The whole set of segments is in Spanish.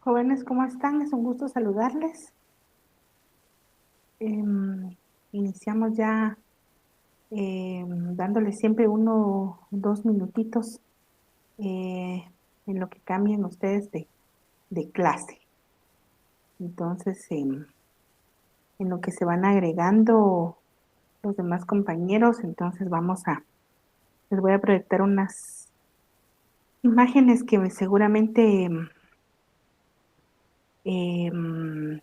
Jóvenes, ¿cómo están? Es un gusto saludarles. Iniciamos ya dándoles siempre 1 o 2 minutitos eh, en lo que cambien ustedes de clase. Entonces, en lo que se van agregando los demás compañeros, entonces les voy a proyectar unas imágenes que seguramente em,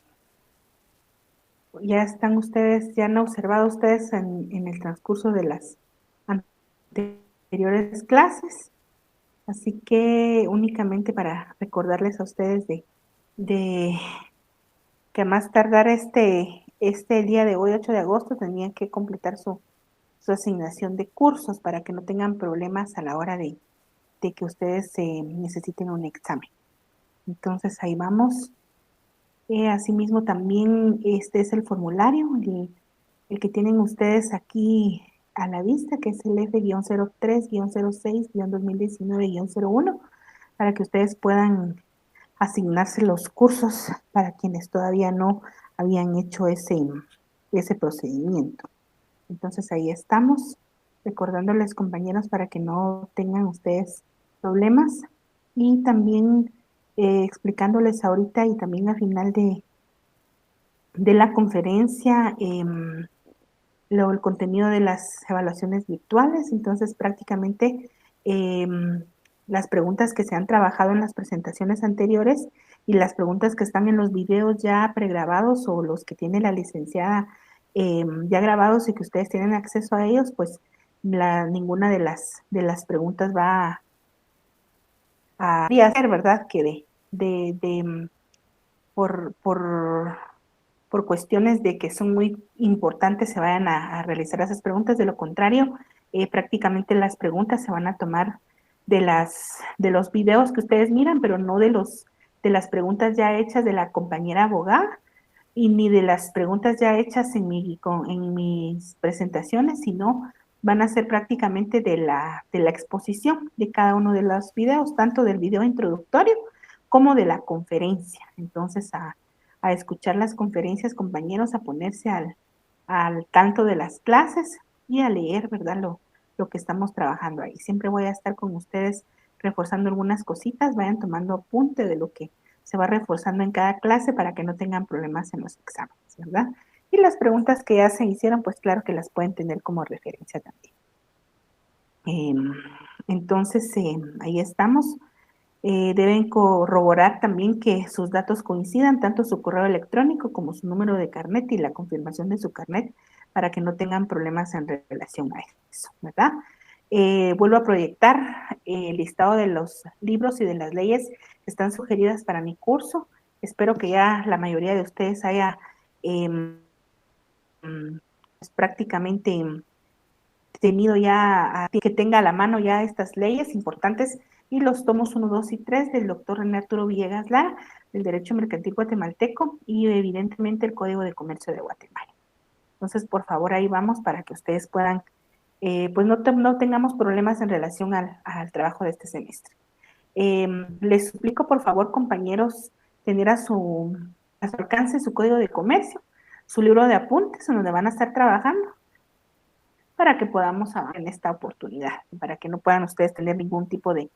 ya están ustedes, ya han observado ustedes en el transcurso de las anteriores clases, así que únicamente para recordarles a ustedes de que a más tardar este día de hoy, 8 de agosto, tenían que completar su asignación de cursos para que no tengan problemas a la hora de que ustedes necesiten un examen. Entonces ahí vamos. Asimismo, también este es el formulario, el que tienen ustedes aquí a la vista, que es el F-03-06-2019-01, para que ustedes puedan asignarse los cursos para quienes todavía no habían hecho ese procedimiento. Entonces ahí estamos, recordándoles, compañeros, para que no tengan ustedes problemas y también explicándoles ahorita y también al final de la conferencia el contenido de las evaluaciones virtuales. Entonces, prácticamente las preguntas que se han trabajado en las presentaciones anteriores y las preguntas que están en los videos ya pregrabados o los que tiene la licenciada ya grabados y que ustedes tienen acceso a ellos, pues ninguna de las preguntas va a hacer, ¿verdad? Que por cuestiones de que son muy importantes se vayan a realizar esas preguntas. De lo contrario, prácticamente las preguntas se van a tomar de los videos que ustedes miran, pero no de las preguntas ya hechas de la compañera abogada y ni de las preguntas ya hechas en mis presentaciones, sino van a ser prácticamente de la exposición de cada uno de los videos, tanto del video introductorio como de la conferencia. Entonces, a escuchar las conferencias, compañeros, a ponerse al tanto de las clases y a leer, ¿verdad? Lo que estamos trabajando ahí. Siempre voy a estar con ustedes reforzando algunas cositas, vayan tomando apunte de lo que se va reforzando en cada clase para que no tengan problemas en los exámenes, ¿verdad? Y las preguntas que ya se hicieron, pues claro que las pueden tener como referencia también. Entonces, ahí estamos. Deben corroborar también que sus datos coincidan, tanto su correo electrónico como su número de carnet y la confirmación de su carnet, para que no tengan problemas en relación a eso, ¿verdad? Vuelvo a proyectar el listado de los libros y de las leyes que están sugeridas para mi curso. Espero que ya la mayoría de ustedes haya pues, prácticamente tenido ya, que tenga a la mano ya estas leyes importantes y los tomos 1, 2 y 3 del doctor René Arturo Villegas Lara, del Derecho Mercantil Guatemalteco y evidentemente el Código de Comercio de Guatemala. Entonces, por favor, ahí vamos para que ustedes puedan, pues no tengamos problemas en relación al trabajo de este semestre. Les suplico, por favor, compañeros, tener a su alcance su Código de Comercio, su libro de apuntes, en donde van a estar trabajando, para que podamos avanzar en esta oportunidad, para que no puedan ustedes tener ningún tipo de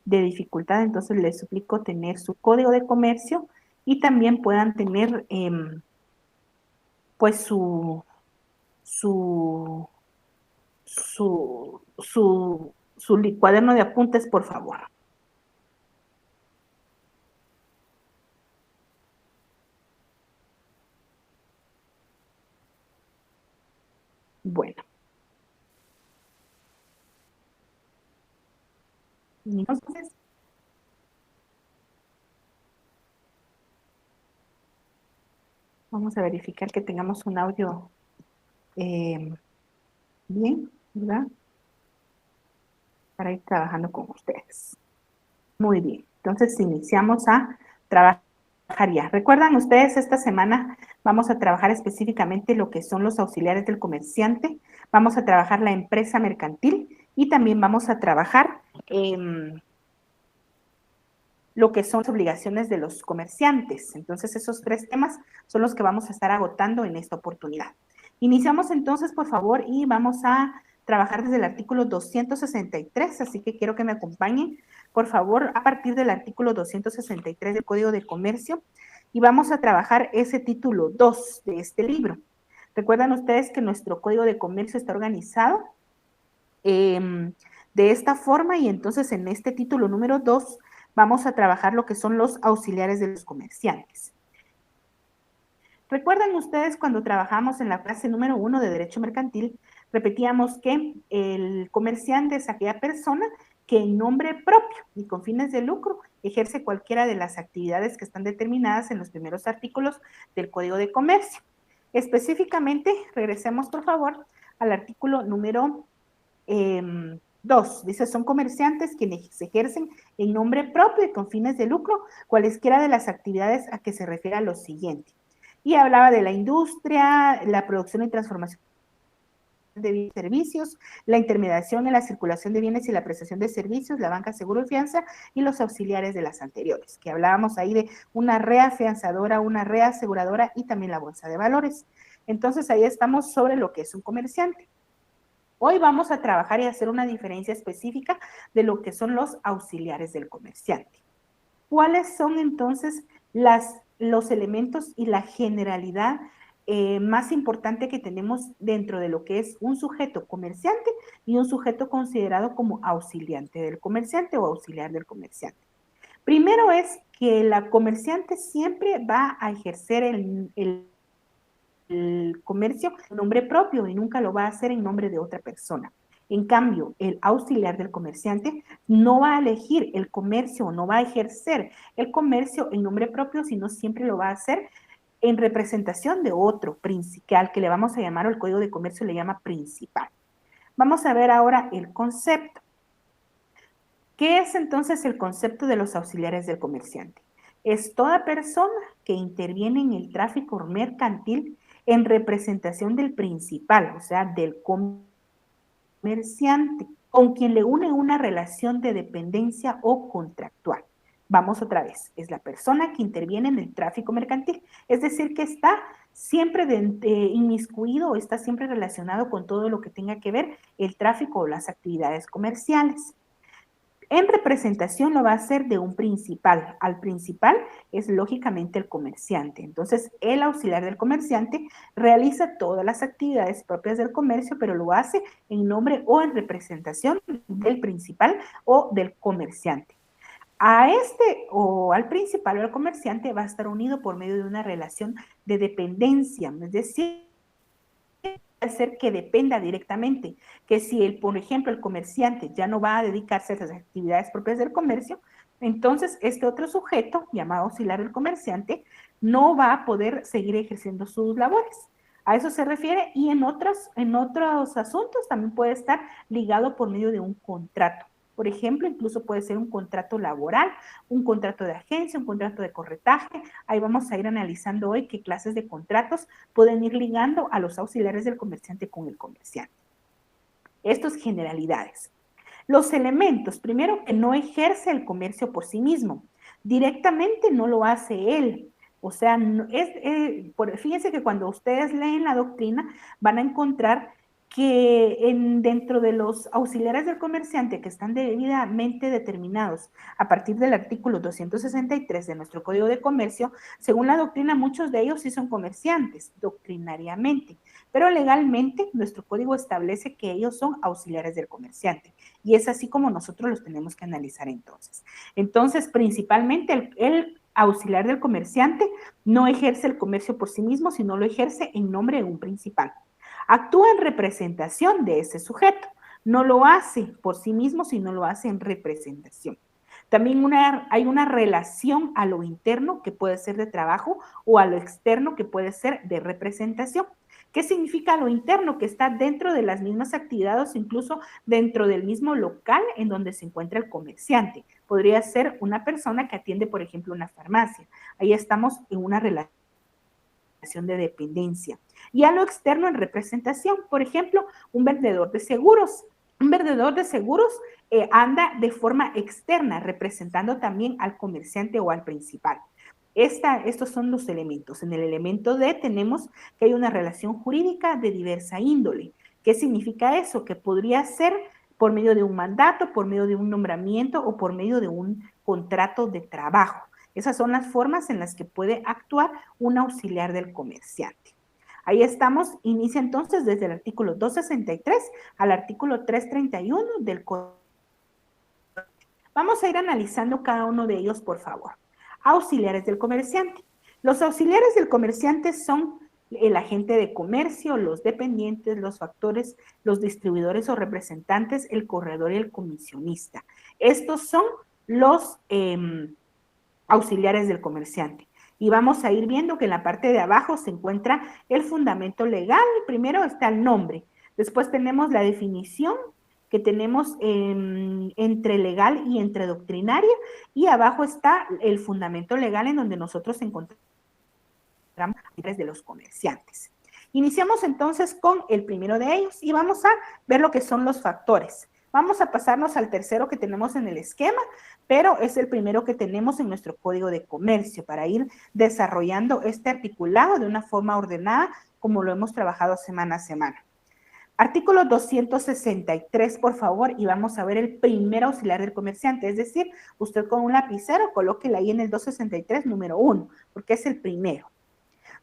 dificultad. Entonces les suplico tener su código de comercio y también puedan tener pues su, su cuaderno de apuntes, por favor. Bueno, entonces vamos a verificar que tengamos un audio eh, bien, ¿verdad? Para ir trabajando con ustedes. Muy bien, entonces iniciamos a trabajar ya. ¿Recuerdan ustedes? Esta semana vamos a trabajar específicamente lo que son los auxiliares del comerciante, vamos a trabajar la empresa mercantil y también vamos a trabajar lo que son las obligaciones de los comerciantes. Entonces, esos 3 temas son los que vamos a estar agotando en esta oportunidad. Iniciamos entonces, por favor, y vamos a trabajar desde el artículo 263, así que quiero que me acompañen, por favor, a partir del artículo 263 del Código de Comercio, y vamos a trabajar ese título 2 de este libro. Recuerdan ustedes que nuestro Código de Comercio está organizado de esta forma, y entonces en este título número 2 vamos a trabajar lo que son los auxiliares de los comerciantes. ¿Recuerdan ustedes cuando trabajamos en la clase número 1 de Derecho Mercantil? Repetíamos que el comerciante es aquella persona que en nombre propio y con fines de lucro ejerce cualquiera de las actividades que están determinadas en los primeros artículos del Código de Comercio. Específicamente, regresemos por favor al artículo número 2. Dice, son comerciantes quienes ejercen en nombre propio y con fines de lucro cualesquiera de las actividades a que se refiere a lo siguiente. Y hablaba de la industria, la producción y transformación de bienes y servicios, la intermediación en la circulación de bienes y la prestación de servicios, la banca, seguro y fianza y los auxiliares de las anteriores, que hablábamos ahí de una reafianzadora, una reaseguradora y también la bolsa de valores. Entonces ahí estamos sobre lo que es un comerciante. Hoy vamos a trabajar y hacer una diferencia específica de lo que son los auxiliares del comerciante. ¿Cuáles son entonces los elementos y la generalidad más importante que tenemos dentro de lo que es un sujeto comerciante y un sujeto considerado como auxiliante del comerciante o auxiliar del comerciante? Primero es que la comerciante siempre va a ejercer el comercio en nombre propio y nunca lo va a hacer en nombre de otra persona. En cambio, el auxiliar del comerciante no va a elegir el comercio o no va a ejercer el comercio en nombre propio, sino siempre lo va a hacer en representación de otro principal, que le vamos a llamar, o el Código de Comercio le llama principal. Vamos a ver ahora el concepto. ¿Qué es entonces el concepto de los auxiliares del comerciante? Es toda persona que interviene en el tráfico mercantil en representación del principal, o sea, del comerciante, con quien le une una relación de dependencia o contractual. Vamos otra vez, es la persona que interviene en el tráfico mercantil, es decir, que está siempre inmiscuido o está siempre relacionado con todo lo que tenga que ver el tráfico o las actividades comerciales. En representación lo va a hacer de un principal. Al principal es lógicamente el comerciante. Entonces, el auxiliar del comerciante realiza todas las actividades propias del comercio, pero lo hace en nombre o en representación del principal o del comerciante. A este o al principal o al comerciante va a estar unido por medio de una relación de dependencia, es decir, ser que dependa directamente, que si por ejemplo, el comerciante ya no va a dedicarse a esas actividades propias del comercio, entonces este otro sujeto, llamado auxiliar del comerciante, no va a poder seguir ejerciendo sus labores. A eso se refiere, y en otros asuntos también puede estar ligado por medio de un contrato. Por ejemplo, incluso puede ser un contrato laboral, un contrato de agencia, un contrato de corretaje. Ahí vamos a ir analizando hoy qué clases de contratos pueden ir ligando a los auxiliares del comerciante con el comerciante. Estas generalidades. Los elementos, primero, que no ejerce el comercio por sí mismo. Directamente no lo hace él. O sea, fíjense que cuando ustedes leen la doctrina van a encontrar que dentro de los auxiliares del comerciante que están debidamente determinados a partir del artículo 263 de nuestro Código de Comercio, según la doctrina, muchos de ellos sí son comerciantes, doctrinariamente, pero legalmente nuestro código establece que ellos son auxiliares del comerciante, y es así como nosotros los tenemos que analizar entonces. Entonces, principalmente el auxiliar del comerciante no ejerce el comercio por sí mismo, sino lo ejerce en nombre de un principal. Actúa en representación de ese sujeto. No lo hace por sí mismo, sino lo hace en representación. También hay una relación a lo interno que puede ser de trabajo o a lo externo que puede ser de representación. ¿Qué significa lo interno? Que está dentro de las mismas actividades, incluso dentro del mismo local en donde se encuentra el comerciante. Podría ser una persona que atiende, por ejemplo, una farmacia. Ahí estamos en una relación de dependencia. Y a lo externo en representación, por ejemplo, un vendedor de seguros. Un vendedor de seguros anda de forma externa, representando también al comerciante o al principal. Estos son los elementos. En el elemento D tenemos que hay una relación jurídica de diversa índole. ¿Qué significa eso? Que podría ser por medio de un mandato, por medio de un nombramiento o por medio de un contrato de trabajo. Esas son las formas en las que puede actuar un auxiliar del comerciante. Ahí estamos, inicia entonces desde el artículo 263 al artículo 331 del Código. Vamos a ir analizando cada uno de ellos, por favor. Auxiliares del comerciante. Los auxiliares del comerciante son el agente de comercio, los dependientes, los factores, los distribuidores o representantes, el corredor y el comisionista. Estos son los auxiliares del comerciante. Y vamos a ir viendo que en la parte de abajo se encuentra el fundamento legal. Primero está el nombre. Después tenemos la definición que tenemos entre legal y entre doctrinaria. Y abajo está el fundamento legal en donde nosotros encontramos de los comerciantes. Iniciamos entonces con el primero de ellos y vamos a ver lo que son los factores. Vamos a pasarnos al tercero que tenemos en el esquema, pero es el primero que tenemos en nuestro código de comercio para ir desarrollando este articulado de una forma ordenada como lo hemos trabajado semana a semana. Artículo 263, por favor, y vamos a ver el primer auxiliar del comerciante, es decir, usted con un lapicero colóquela ahí en el 263 número 1, porque es el primero.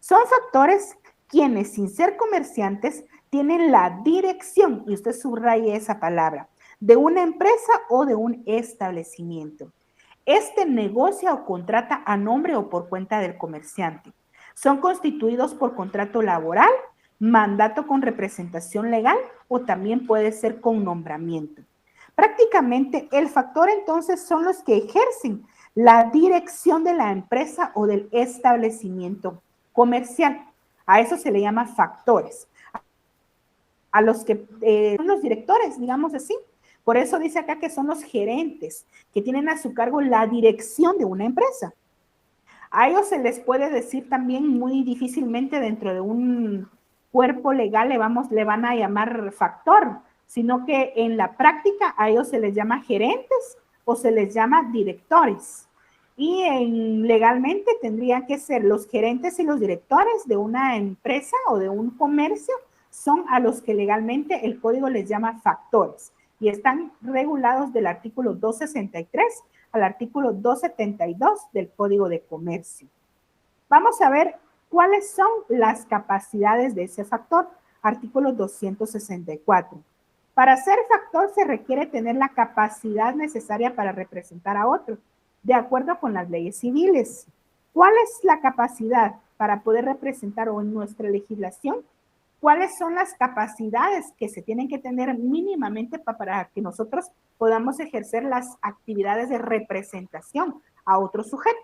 Son factores quienes, sin ser comerciantes, tienen la dirección, y usted subraye esa palabra, de una empresa o de un establecimiento. Este negocia o contrata a nombre o por cuenta del comerciante. Son constituidos por contrato laboral, mandato con representación legal o también puede ser con nombramiento. Prácticamente el factor entonces son los que ejercen la dirección de la empresa o del establecimiento comercial. A eso se le llama factores. A los que son los directores, digamos así. Por eso dice acá que son los gerentes, que tienen a su cargo la dirección de una empresa. A ellos se les puede decir también muy difícilmente dentro de un cuerpo legal le van a llamar factor, sino que en la práctica a ellos se les llama gerentes o se les llama directores. Y legalmente tendrían que ser los gerentes y los directores de una empresa o de un comercio, son a los que legalmente el código les llama factores y están regulados del artículo 263 al artículo 272 del Código de Comercio. Vamos a ver cuáles son las capacidades de ese factor. Artículo 264. Para ser factor se requiere tener la capacidad necesaria para representar a otro, de acuerdo con las leyes civiles. ¿Cuál es la capacidad para poder representar o en nuestra legislación? ¿Cuáles son las capacidades que se tienen que tener mínimamente para que nosotros podamos ejercer las actividades de representación a otro sujeto?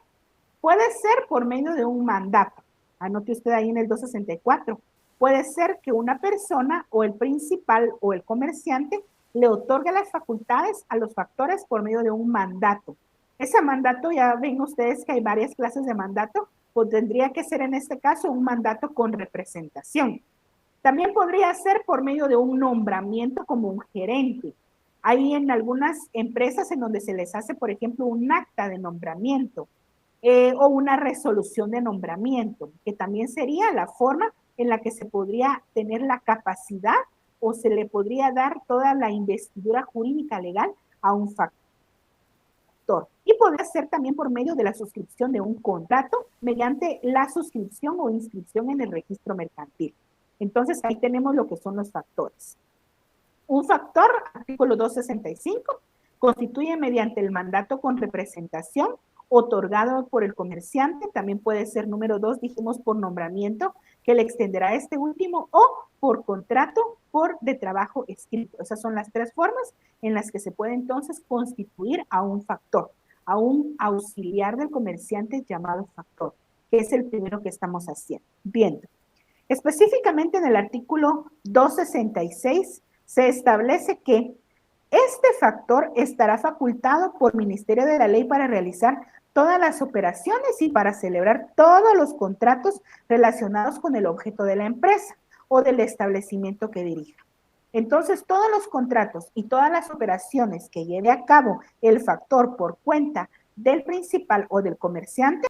Puede ser por medio de un mandato. Anote usted ahí en el 264. Puede ser que una persona o el principal o el comerciante le otorgue las facultades a los factores por medio de un mandato. Ese mandato, ya ven ustedes que hay varias clases de mandato, pues tendría que ser en este caso un mandato con representación. También podría ser por medio de un nombramiento como un gerente. Hay en algunas empresas en donde se les hace, por ejemplo, un acta de nombramiento o una resolución de nombramiento, que también sería la forma en la que se podría tener la capacidad o se le podría dar toda la investidura jurídica legal a un factor. Y podría ser también por medio de la suscripción de un contrato mediante la suscripción o inscripción en el registro mercantil. Entonces, ahí tenemos lo que son los factores. Un factor, artículo 265, constituye mediante el mandato con representación otorgado por el comerciante, también puede ser número 2, dijimos por nombramiento, que le extenderá este último, o por contrato de trabajo escrito. Esas son las tres formas en las que se puede entonces constituir a un factor, a un auxiliar del comerciante llamado factor, que es el primero que estamos haciendo. Viendo. Específicamente en el artículo 266 se establece que este factor estará facultado por Ministerio de la Ley para realizar todas las operaciones y para celebrar todos los contratos relacionados con el objeto de la empresa o del establecimiento que dirija. Entonces, todos los contratos y todas las operaciones que lleve a cabo el factor por cuenta del principal o del comerciante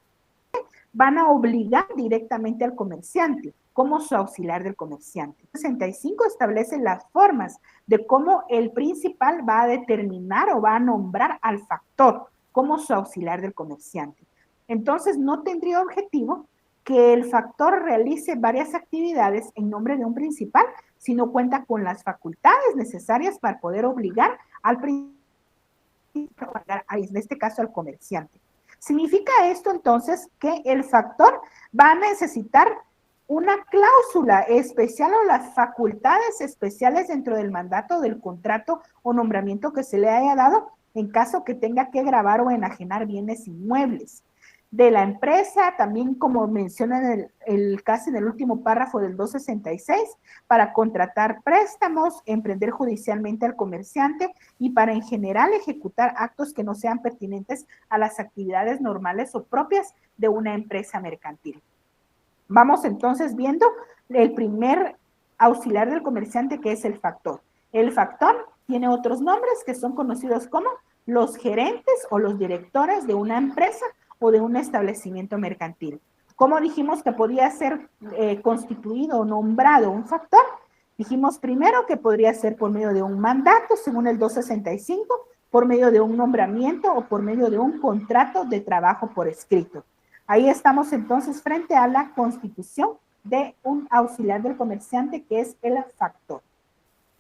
van a obligar directamente al comerciante como su auxiliar del comerciante. 65 establece las formas de cómo el principal va a determinar o va a nombrar al factor como su auxiliar del comerciante. Entonces, no tendría objetivo que el factor realice varias actividades en nombre de un principal si no cuenta con las facultades necesarias para poder obligar al principal, en este caso al comerciante. Significa esto entonces que el factor va a necesitar una cláusula especial o las facultades especiales dentro del mandato del contrato o nombramiento que se le haya dado en caso que tenga que gravar o enajenar bienes inmuebles de la empresa, también como menciona casi en el último párrafo del 266, para contratar préstamos, emprender judicialmente al comerciante y para en general ejecutar actos que no sean pertinentes a las actividades normales o propias de una empresa mercantil. Vamos entonces viendo el primer auxiliar del comerciante, que es el factor. El factor tiene otros nombres que son conocidos como los gerentes o los directores de una empresa o de un establecimiento mercantil. ¿Cómo dijimos que podía ser constituido o nombrado un factor? Dijimos primero que podría ser por medio de un mandato, según el 265, por medio de un nombramiento o por medio de un contrato de trabajo por escrito. Ahí estamos entonces frente a la constitución de un auxiliar del comerciante que es el factor.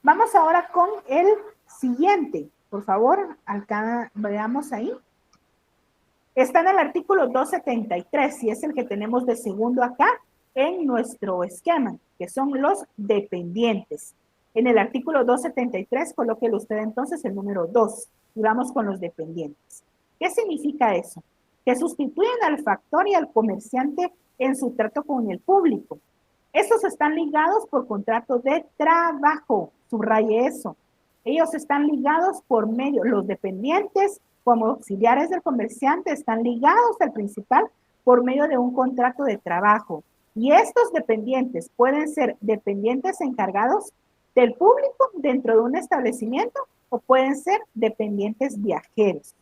Vamos ahora con el siguiente. Por favor, acá veamos ahí. Está en el artículo 273 y es el que tenemos de segundo acá en nuestro esquema, que son los dependientes. En el artículo 273, colóquelo usted entonces el número 2 y vamos con los dependientes. ¿Qué significa eso? Que sustituyen al factor y al comerciante en su trato con el público. Estos están ligados por contrato de trabajo, subraye eso. Ellos están ligados por medio, los dependientes como auxiliares del comerciante están ligados al principal por medio de un contrato de trabajo. Y estos dependientes pueden ser dependientes encargados del público dentro de un establecimiento o pueden ser dependientes viajeros.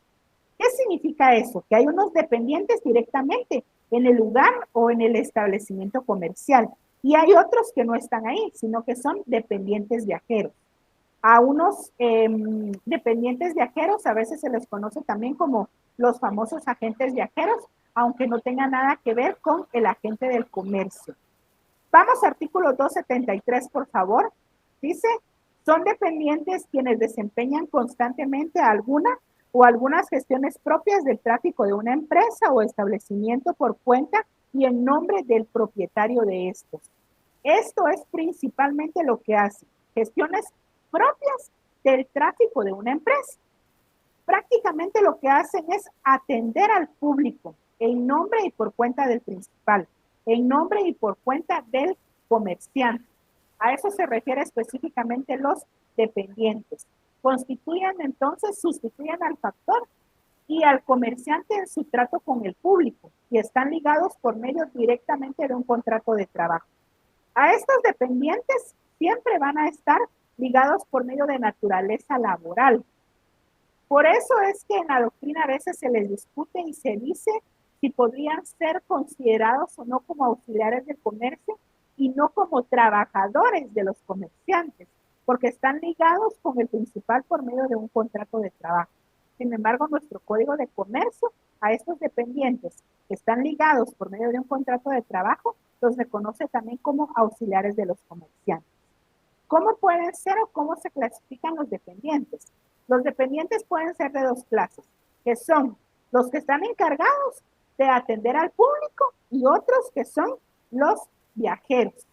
¿Qué significa eso? Que hay unos dependientes directamente en el lugar o en el establecimiento comercial y hay otros que no están ahí, sino que son dependientes viajeros. A unos dependientes viajeros a veces se les conoce también como los famosos agentes viajeros, aunque no tenga nada que ver con el agente del comercio. Vamos artículo 273, por favor. Dice, son dependientes quienes desempeñan constantemente alguna o algunas gestiones propias del tráfico de una empresa o establecimiento por cuenta y en nombre del propietario de estos. Esto es principalmente lo que hace, gestiones propias del tráfico de una empresa. Prácticamente lo que hacen es atender al público en nombre y por cuenta del principal, en nombre y por cuenta del comerciante. A eso se refiere específicamente los dependientes. Constituyen entonces, sustituyen al factor y al comerciante en su trato con el público y están ligados por medio directamente de un contrato de trabajo. A estos dependientes siempre van a estar ligados por medio de naturaleza laboral. Por eso es que en la doctrina a veces se les discute y se dice si podrían ser considerados o no como auxiliares del comercio y no como trabajadores de los comerciantes, porque están ligados con el principal por medio de un contrato de trabajo. Sin embargo, nuestro Código de Comercio a estos dependientes que están ligados por medio de un contrato de trabajo los reconoce también como auxiliares de los comerciantes. ¿Cómo pueden ser o cómo se clasifican los dependientes? Los dependientes pueden ser de dos clases, que son los que están encargados de atender al público y otros que son los viajeros.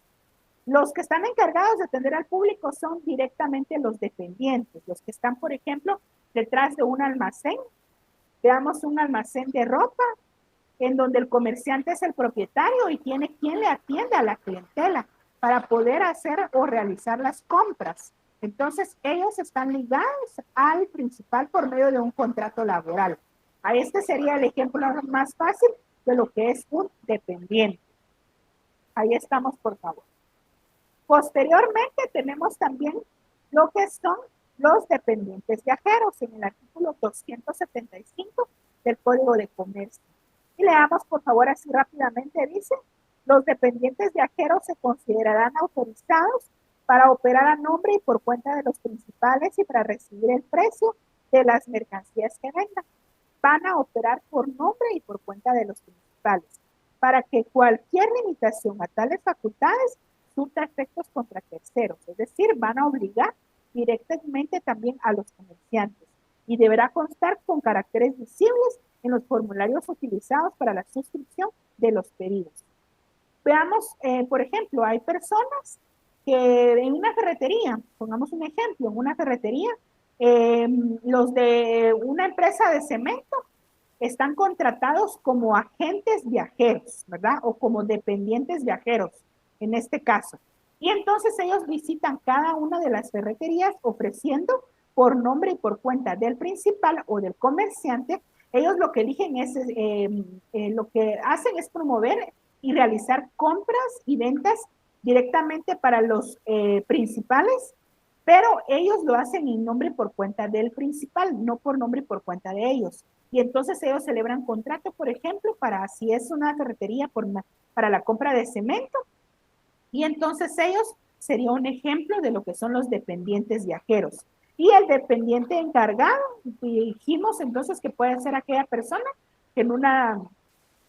Los que están encargados de atender al público son directamente los dependientes, los que están, por ejemplo, detrás de un almacén. Veamos un almacén de ropa en donde el comerciante es el propietario y tiene quien le atiende a la clientela para poder hacer o realizar las compras. Entonces, ellos están ligados al principal por medio de un contrato laboral. A este sería el ejemplo más fácil de lo que es un dependiente. Ahí estamos, por favor. Posteriormente tenemos también lo que son los dependientes viajeros en el artículo 275 del Código de Comercio. Y leamos, por favor, así rápidamente, dice, los dependientes viajeros se considerarán autorizados para operar a nombre y por cuenta de los principales y para recibir el precio de las mercancías que vendan. Van a operar por nombre y por cuenta de los principales, para que cualquier limitación a tales facultades surta efectos contra terceros, es decir, van a obligar directamente también a los comerciantes y deberá constar con caracteres visibles en los formularios utilizados para la suscripción de los pedidos. Veamos, por ejemplo, hay personas que en una ferretería, pongamos un ejemplo, en una ferretería, los de una empresa de cemento están contratados como agentes viajeros, ¿verdad? O como dependientes viajeros, en este caso. Y entonces ellos visitan cada una de las ferreterías ofreciendo por nombre y por cuenta del principal o del comerciante. Ellos lo que eligen es, lo que hacen es promover y realizar compras y ventas directamente para los principales, pero ellos lo hacen en nombre y por cuenta del principal, no por nombre y por cuenta de ellos. Y entonces ellos celebran contrato, por ejemplo, para si es una ferretería para la compra de cemento, y entonces ellos sería un ejemplo de lo que son los dependientes viajeros. Y el dependiente encargado, dijimos entonces que puede ser aquella persona que en una,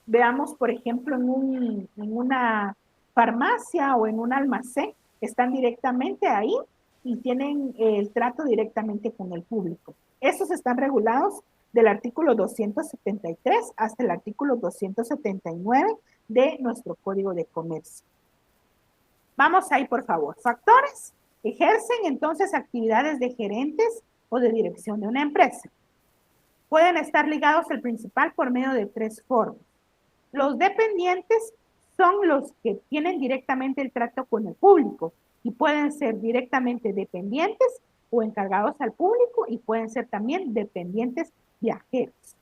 veamos por ejemplo, en una farmacia o en un almacén, están directamente ahí y tienen el trato directamente con el público. Estos están regulados del artículo 273 hasta el artículo 279 de nuestro Código de Comercio. Vamos ahí, por favor. Factores ejercen entonces actividades de gerentes o de dirección de una empresa. Pueden estar ligados al principal por medio de tres formas. Los dependientes son los que tienen directamente el trato con el público y pueden ser directamente dependientes o encargados al público y pueden ser también dependientes viajeros.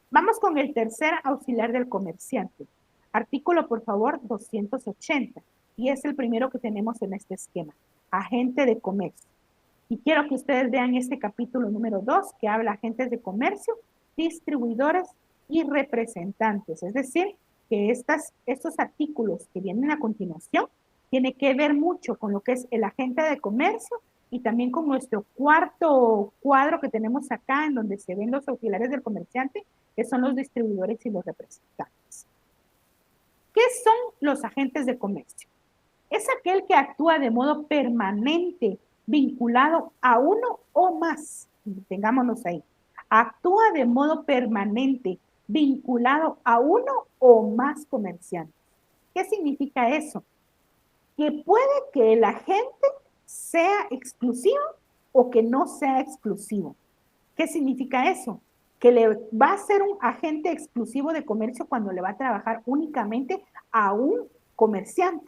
Vamos con el tercer auxiliar del comerciante. Artículo, por favor, 280. Y es el primero que tenemos en este esquema. Agente de comercio. Y quiero que ustedes vean este capítulo número 2 que habla agentes de comercio, distribuidores y representantes. Es decir, que estos artículos que vienen a continuación tienen que ver mucho con lo que es el agente de comercio y también con nuestro cuarto cuadro que tenemos acá en donde se ven los auxiliares del comerciante, que son los distribuidores y los representantes. ¿Qué son los agentes de comercio? Es aquel que actúa de modo permanente, vinculado a uno o más, tengámonos ahí, actúa de modo permanente, vinculado a uno o más comerciantes. ¿Qué significa eso? Que puede que el agente sea exclusivo o que no sea exclusivo. ¿Qué significa eso? Que le va a ser un agente exclusivo de comercio cuando le va a trabajar únicamente a un comerciante.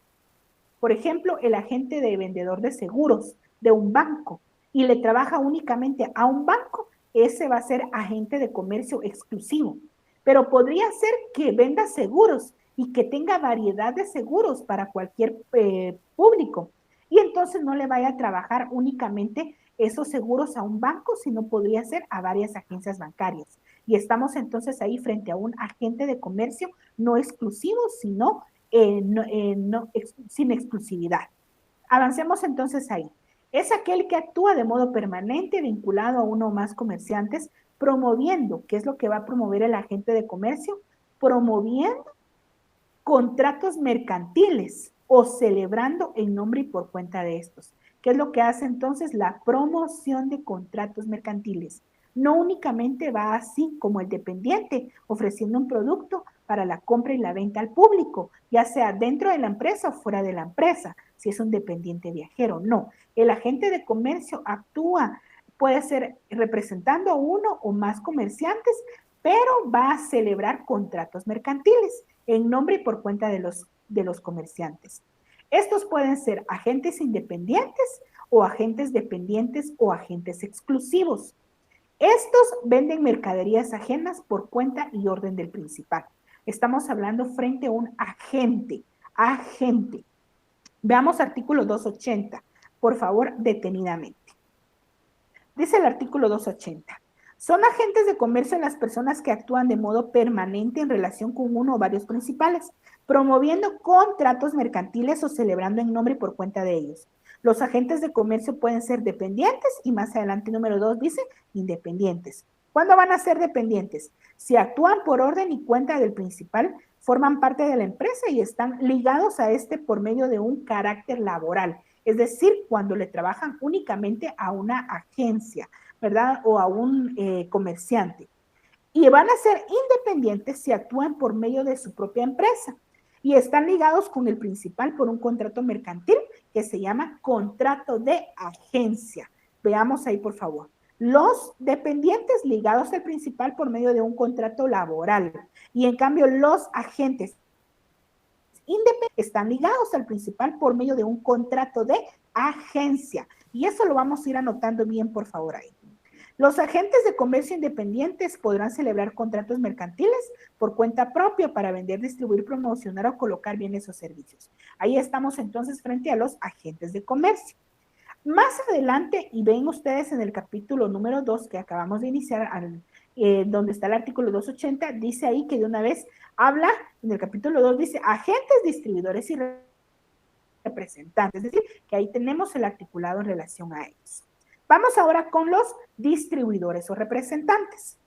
Por ejemplo, el agente de vendedor de seguros de un banco y le trabaja únicamente a un banco, ese va a ser agente de comercio exclusivo. Pero podría ser que venda seguros y que tenga variedad de seguros para cualquier público. Y entonces no le vaya a trabajar únicamente esos seguros a un banco, sino podría ser a varias agencias bancarias. Y estamos entonces ahí frente a un agente de comercio no exclusivo, sino sin exclusividad. Avancemos entonces ahí. Es aquel que actúa de modo permanente vinculado a uno o más comerciantes, promoviendo, ¿qué es lo que va a promover el agente de comercio? Promoviendo contratos mercantiles o celebrando en nombre y por cuenta de estos. ¿Qué es lo que hace entonces? La promoción de contratos mercantiles. No únicamente va así como el dependiente, ofreciendo un producto para la compra y la venta al público, ya sea dentro de la empresa o fuera de la empresa, si es un dependiente viajero. No, el agente de comercio actúa, puede ser representando a uno o más comerciantes, pero va a celebrar contratos mercantiles en nombre y por cuenta de los comerciantes. Estos pueden ser agentes independientes o agentes dependientes o agentes exclusivos. Estos venden mercaderías ajenas por cuenta y orden del principal. Estamos hablando frente a un agente. Veamos artículo 280. por favor, detenidamente. Dice el artículo 280. Son agentes de comercio las personas que actúan de modo permanente en relación con uno o varios principales, promoviendo contratos mercantiles o celebrando en nombre y por cuenta de ellos. Los agentes de comercio pueden ser dependientes y más adelante número 2 dice independientes. ¿Cuándo van a ser dependientes? Si actúan por orden y cuenta del principal, forman parte de la empresa y están ligados a este por medio de un carácter laboral. Es decir, cuando le trabajan únicamente a una agencia, ¿verdad? O a un comerciante. Y van a ser independientes si actúan por medio de su propia empresa y están ligados con el principal por un contrato mercantil que se llama contrato de agencia. Veamos ahí, por favor. Los dependientes ligados al principal por medio de un contrato laboral y en cambio los agentes independientes están ligados al principal por medio de un contrato de agencia. Y eso lo vamos a ir anotando bien, por favor, ahí. Los agentes de comercio independientes podrán celebrar contratos mercantiles por cuenta propia para vender, distribuir, promocionar o colocar bienes o servicios. Ahí estamos entonces frente a los agentes de comercio. Más adelante, y ven ustedes en el capítulo número 2 que acabamos de iniciar, donde está el artículo 280, dice ahí que de una vez habla, en el capítulo 2 dice agentes, distribuidores y representantes, es decir, que ahí tenemos el articulado en relación a ellos. Vamos ahora con los distribuidores o representantes.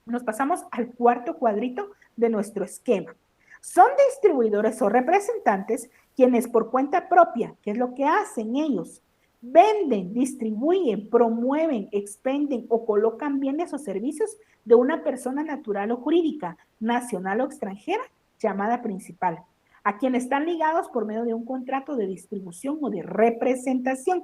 Nos pasamos al cuarto cuadrito de nuestro esquema. Son distribuidores o representantes quienes por cuenta propia, ¿qué es lo que hacen ellos? Venden, distribuyen, promueven, expenden o colocan bienes o servicios de una persona natural o jurídica, nacional o extranjera, llamada principal, a quienes están ligados por medio de un contrato de distribución o de representación.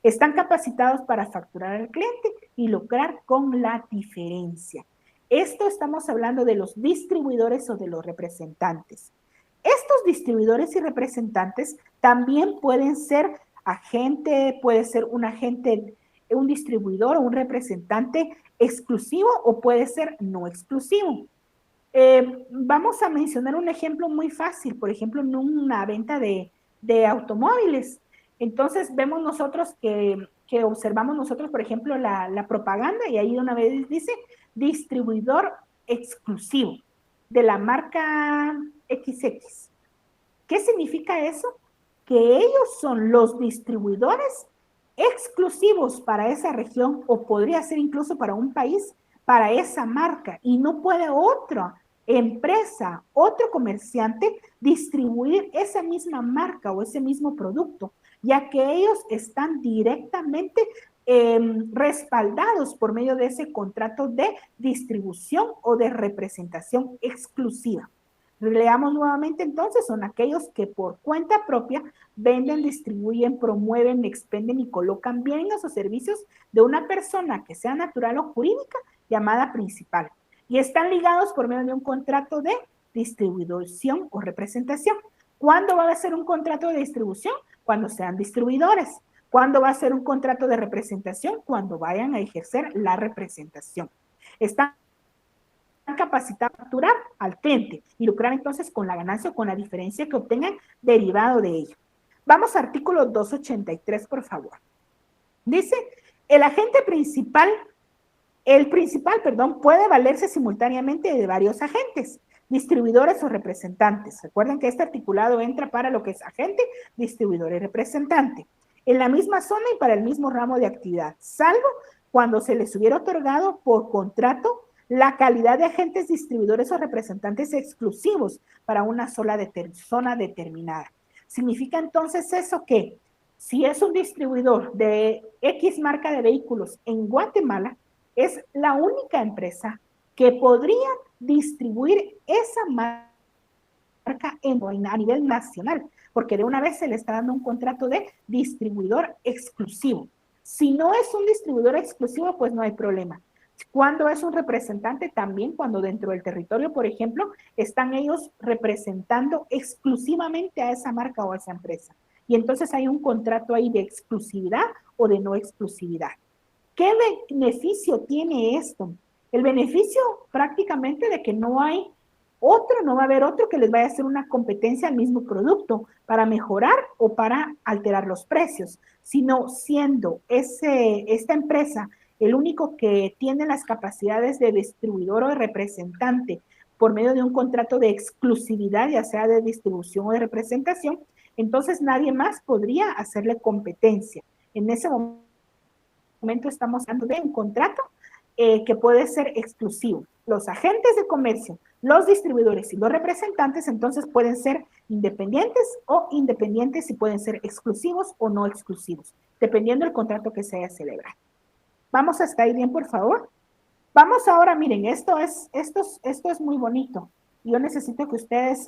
Están capacitados para facturar al cliente y lucrar con la diferencia. Esto estamos hablando de los distribuidores o de los representantes. Estos distribuidores y representantes también pueden ser agente, puede ser un agente, un distribuidor o un representante exclusivo o puede ser no exclusivo. Vamos a mencionar un ejemplo muy fácil, por ejemplo, en una venta de automóviles. Entonces vemos nosotros que observamos nosotros, por ejemplo, la propaganda y ahí de una vez dice distribuidor exclusivo de la marca XX. ¿Qué significa eso? Que ellos son los distribuidores exclusivos para esa región o podría ser incluso para un país, para esa marca y no puede otra empresa, otro comerciante distribuir esa misma marca o ese mismo producto, ya que ellos están directamente respaldados por medio de ese contrato de distribución o de representación exclusiva. Leamos nuevamente entonces, son aquellos que por cuenta propia venden, distribuyen, promueven, expenden y colocan bienes o servicios de una persona que sea natural o jurídica llamada principal y están ligados por medio de un contrato de distribución o representación. ¿Cuándo va a ser un contrato de distribución? Cuando sean distribuidores. ¿Cuándo va a ser un contrato de representación? Cuando vayan a ejercer la representación. Están capacitados a facturar al cliente y lucrar entonces con la ganancia o con la diferencia que obtengan derivado de ello. Vamos a artículo 283, por favor. Dice, el agente principal, puede valerse simultáneamente de varios agentes, distribuidores o representantes. Recuerden que este articulado entra para lo que es agente, distribuidor y representante, en la misma zona y para el mismo ramo de actividad, salvo cuando se les hubiera otorgado por contrato la calidad de agentes distribuidores o representantes exclusivos para una sola zona determinada. Significa entonces eso que si es un distribuidor de X marca de vehículos en Guatemala, es la única empresa que podría distribuir esa marca a nivel nacional, porque de una vez se le está dando un contrato de distribuidor exclusivo. Si no es un distribuidor exclusivo, pues no hay problema. Cuando es un representante, también cuando dentro del territorio, por ejemplo, están ellos representando exclusivamente a esa marca o a esa empresa. Y entonces hay un contrato ahí de exclusividad o de no exclusividad. ¿Qué beneficio tiene esto? El beneficio prácticamente de que no hay No va a haber otro que les vaya a hacer una competencia al mismo producto para mejorar o para alterar los precios, sino siendo esta empresa el único que tiene las capacidades de distribuidor o de representante por medio de un contrato de exclusividad, ya sea de distribución o de representación, entonces nadie más podría hacerle competencia. En ese momento estamos hablando de un contrato que puede ser exclusivo. Los agentes de comercio, los distribuidores y los representantes entonces pueden ser independientes o independientes y pueden ser exclusivos o no exclusivos, dependiendo del contrato que se haya celebrado. Vamos hasta ahí bien, por favor. Vamos ahora, miren, esto es muy bonito. Yo necesito que ustedes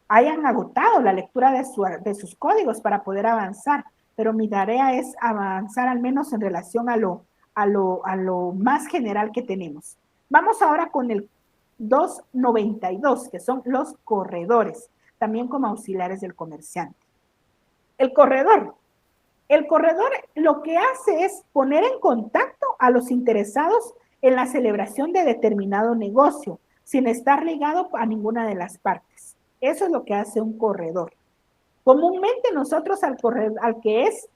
hayan agotado la lectura de sus códigos para poder avanzar, pero mi tarea es avanzar al menos en relación a lo más general que tenemos. Vamos ahora con el 292, que son los corredores, también como auxiliares del comerciante. El corredor. El corredor lo que hace es poner en contacto a los interesados en la celebración de determinado negocio, sin estar ligado a ninguna de las partes. Eso es lo que hace un corredor. Comúnmente nosotros al que es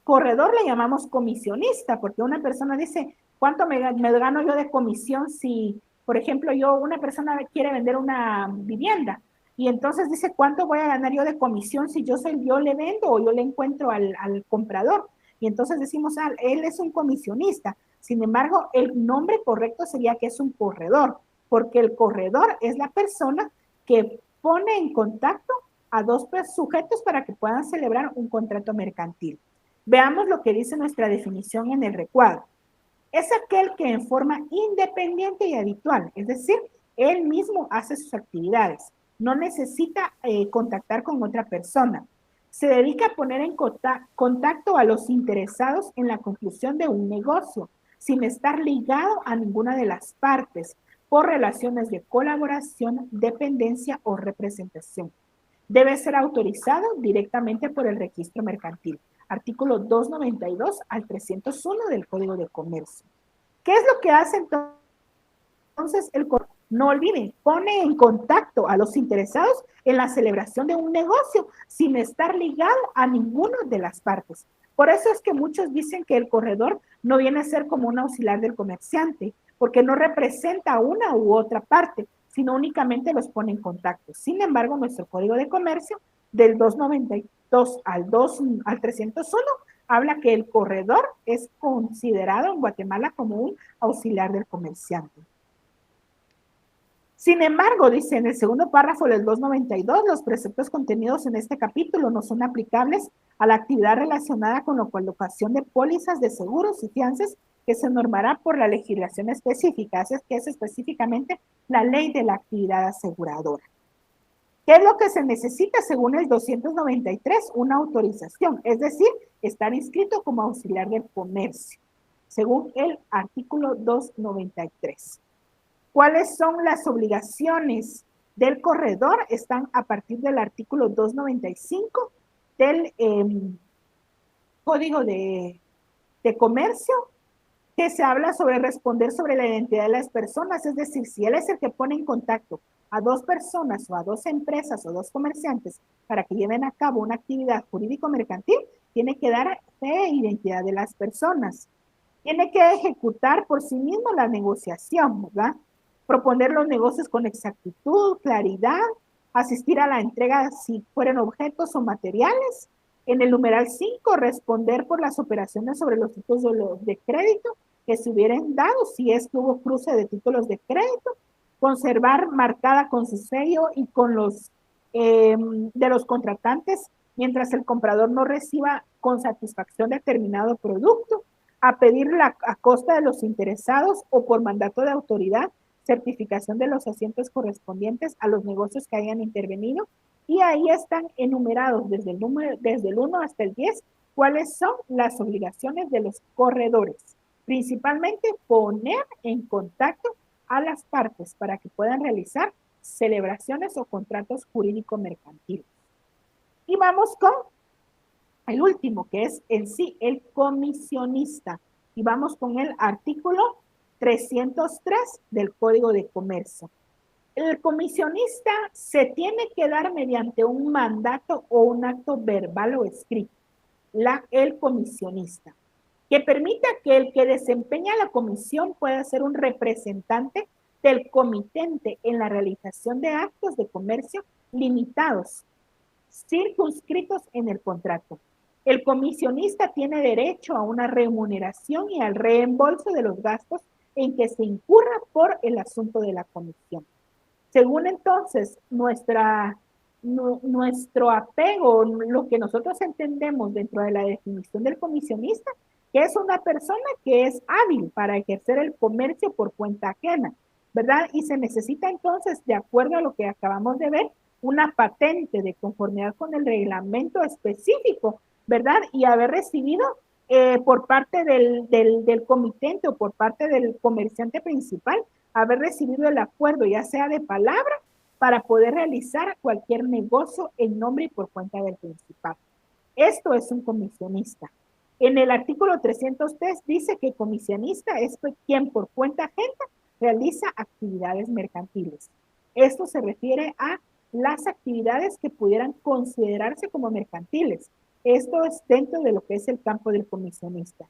corredor le llamamos comisionista, porque una persona dice, ¿cuánto me gano yo de comisión si, por ejemplo, una persona quiere vender una vivienda? Y entonces dice, ¿cuánto voy a ganar yo de comisión si yo le vendo o yo le encuentro al comprador? Y entonces decimos, él es un comisionista. Sin embargo, el nombre correcto sería que es un corredor, porque el corredor es la persona que pone en contacto a dos sujetos para que puedan celebrar un contrato mercantil. Veamos lo que dice nuestra definición en el recuadro. Es aquel que en forma independiente y habitual, es decir, él mismo hace sus actividades, no necesita contactar con otra persona. Se dedica a poner en contacto a los interesados en la conclusión de un negocio, sin estar ligado a ninguna de las partes, por relaciones de colaboración, dependencia o representación. Debe ser autorizado directamente por el registro mercantil. Artículo 292 al 301 del Código de Comercio. ¿Qué es lo que hace entonces el corredor? No olviden, pone en contacto a los interesados en la celebración de un negocio sin estar ligado a ninguna de las partes. Por eso es que muchos dicen que el corredor no viene a ser como un auxiliar del comerciante, porque no representa una u otra parte, sino únicamente los pone en contacto. Sin embargo, nuestro Código de Comercio del 292 al 301 habla que el corredor es considerado en Guatemala como un auxiliar del comerciante. Sin embargo, dice en el segundo párrafo del 292, los preceptos contenidos en este capítulo no son aplicables a la actividad relacionada con la colocación de pólizas de seguros y fianzas que se normará por la legislación específica, que es específicamente la ley de la actividad aseguradora. ¿Qué es lo que se necesita según el 293? Una autorización, es decir, estar inscrito como auxiliar del comercio, según el artículo 293. ¿Cuáles son las obligaciones del corredor? Están a partir del artículo 295 del Código de Comercio, que se habla sobre responder sobre la identidad de las personas, es decir, si él es el que pone en contacto a dos personas o a dos empresas o dos comerciantes para que lleven a cabo una actividad jurídico-mercantil, tiene que dar fe e identidad de las personas. Tiene que ejecutar por sí mismo la negociación, ¿verdad? Proponer los negocios con exactitud, claridad, asistir a la entrega si fueran objetos o materiales. En el numeral 5, responder por las operaciones sobre los títulos de crédito que se hubieran dado si es que hubo cruce de títulos de crédito, conservar marcada con su sello y con los de los contratantes mientras el comprador no reciba con satisfacción determinado producto, a pedir a costa de los interesados o por mandato de autoridad certificación de los asientos correspondientes a los negocios que hayan intervenido, y ahí están enumerados desde el 1 hasta el 10 cuáles son las obligaciones de los corredores. Principalmente poner en contacto a las partes para que puedan realizar celebraciones o contratos jurídico-mercantiles. Y vamos con el último, que es en sí el comisionista. Y vamos con el artículo 303 del Código de Comercio. El comisionista se tiene que dar mediante un mandato o un acto verbal o escrito, el comisionista, que permita que el que desempeña la comisión pueda ser un representante del comitente en la realización de actos de comercio limitados, circunscritos en el contrato. El comisionista tiene derecho a una remuneración y al reembolso de los gastos en que se incurra por el asunto de la comisión. Según entonces nuestro apego, lo que nosotros entendemos dentro de la definición del comisionista, que es una persona que es hábil para ejercer el comercio por cuenta ajena, ¿verdad? Y se necesita entonces, de acuerdo a lo que acabamos de ver, una patente de conformidad con el reglamento específico, ¿verdad? Y haber recibido por parte del comitente o por parte del comerciante principal, haber recibido el acuerdo, ya sea de palabra, para poder realizar cualquier negocio en nombre y por cuenta del principal. Esto es un comisionista. En el artículo 303 dice que comisionista es quien por cuenta ajena realiza actividades mercantiles. Esto se refiere a las actividades que pudieran considerarse como mercantiles. Esto es dentro de lo que es el campo del comisionista.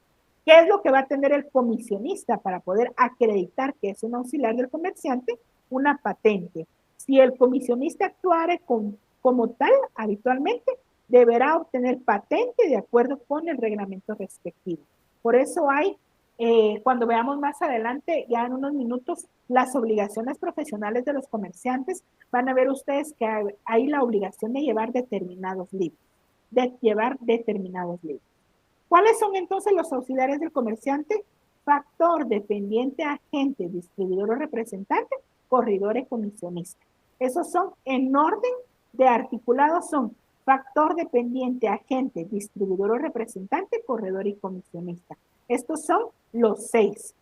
¿Qué es lo que va a tener el comisionista para poder acreditar que es un auxiliar del comerciante? Una patente. Si el comisionista actuare como tal habitualmente, deberá obtener patente de acuerdo con el reglamento respectivo. Por eso hay, cuando veamos más adelante, ya en unos minutos, las obligaciones profesionales de los comerciantes, van a ver ustedes que hay la obligación de llevar determinados libros, ¿Cuáles son entonces los auxiliares del comerciante? Factor, dependiente, agente, distribuidor o representante, corredor y comisionista. Esos son en orden de articulados, son factor, dependiente, agente, distribuidor o representante, corredor y comisionista. Estos son los 6.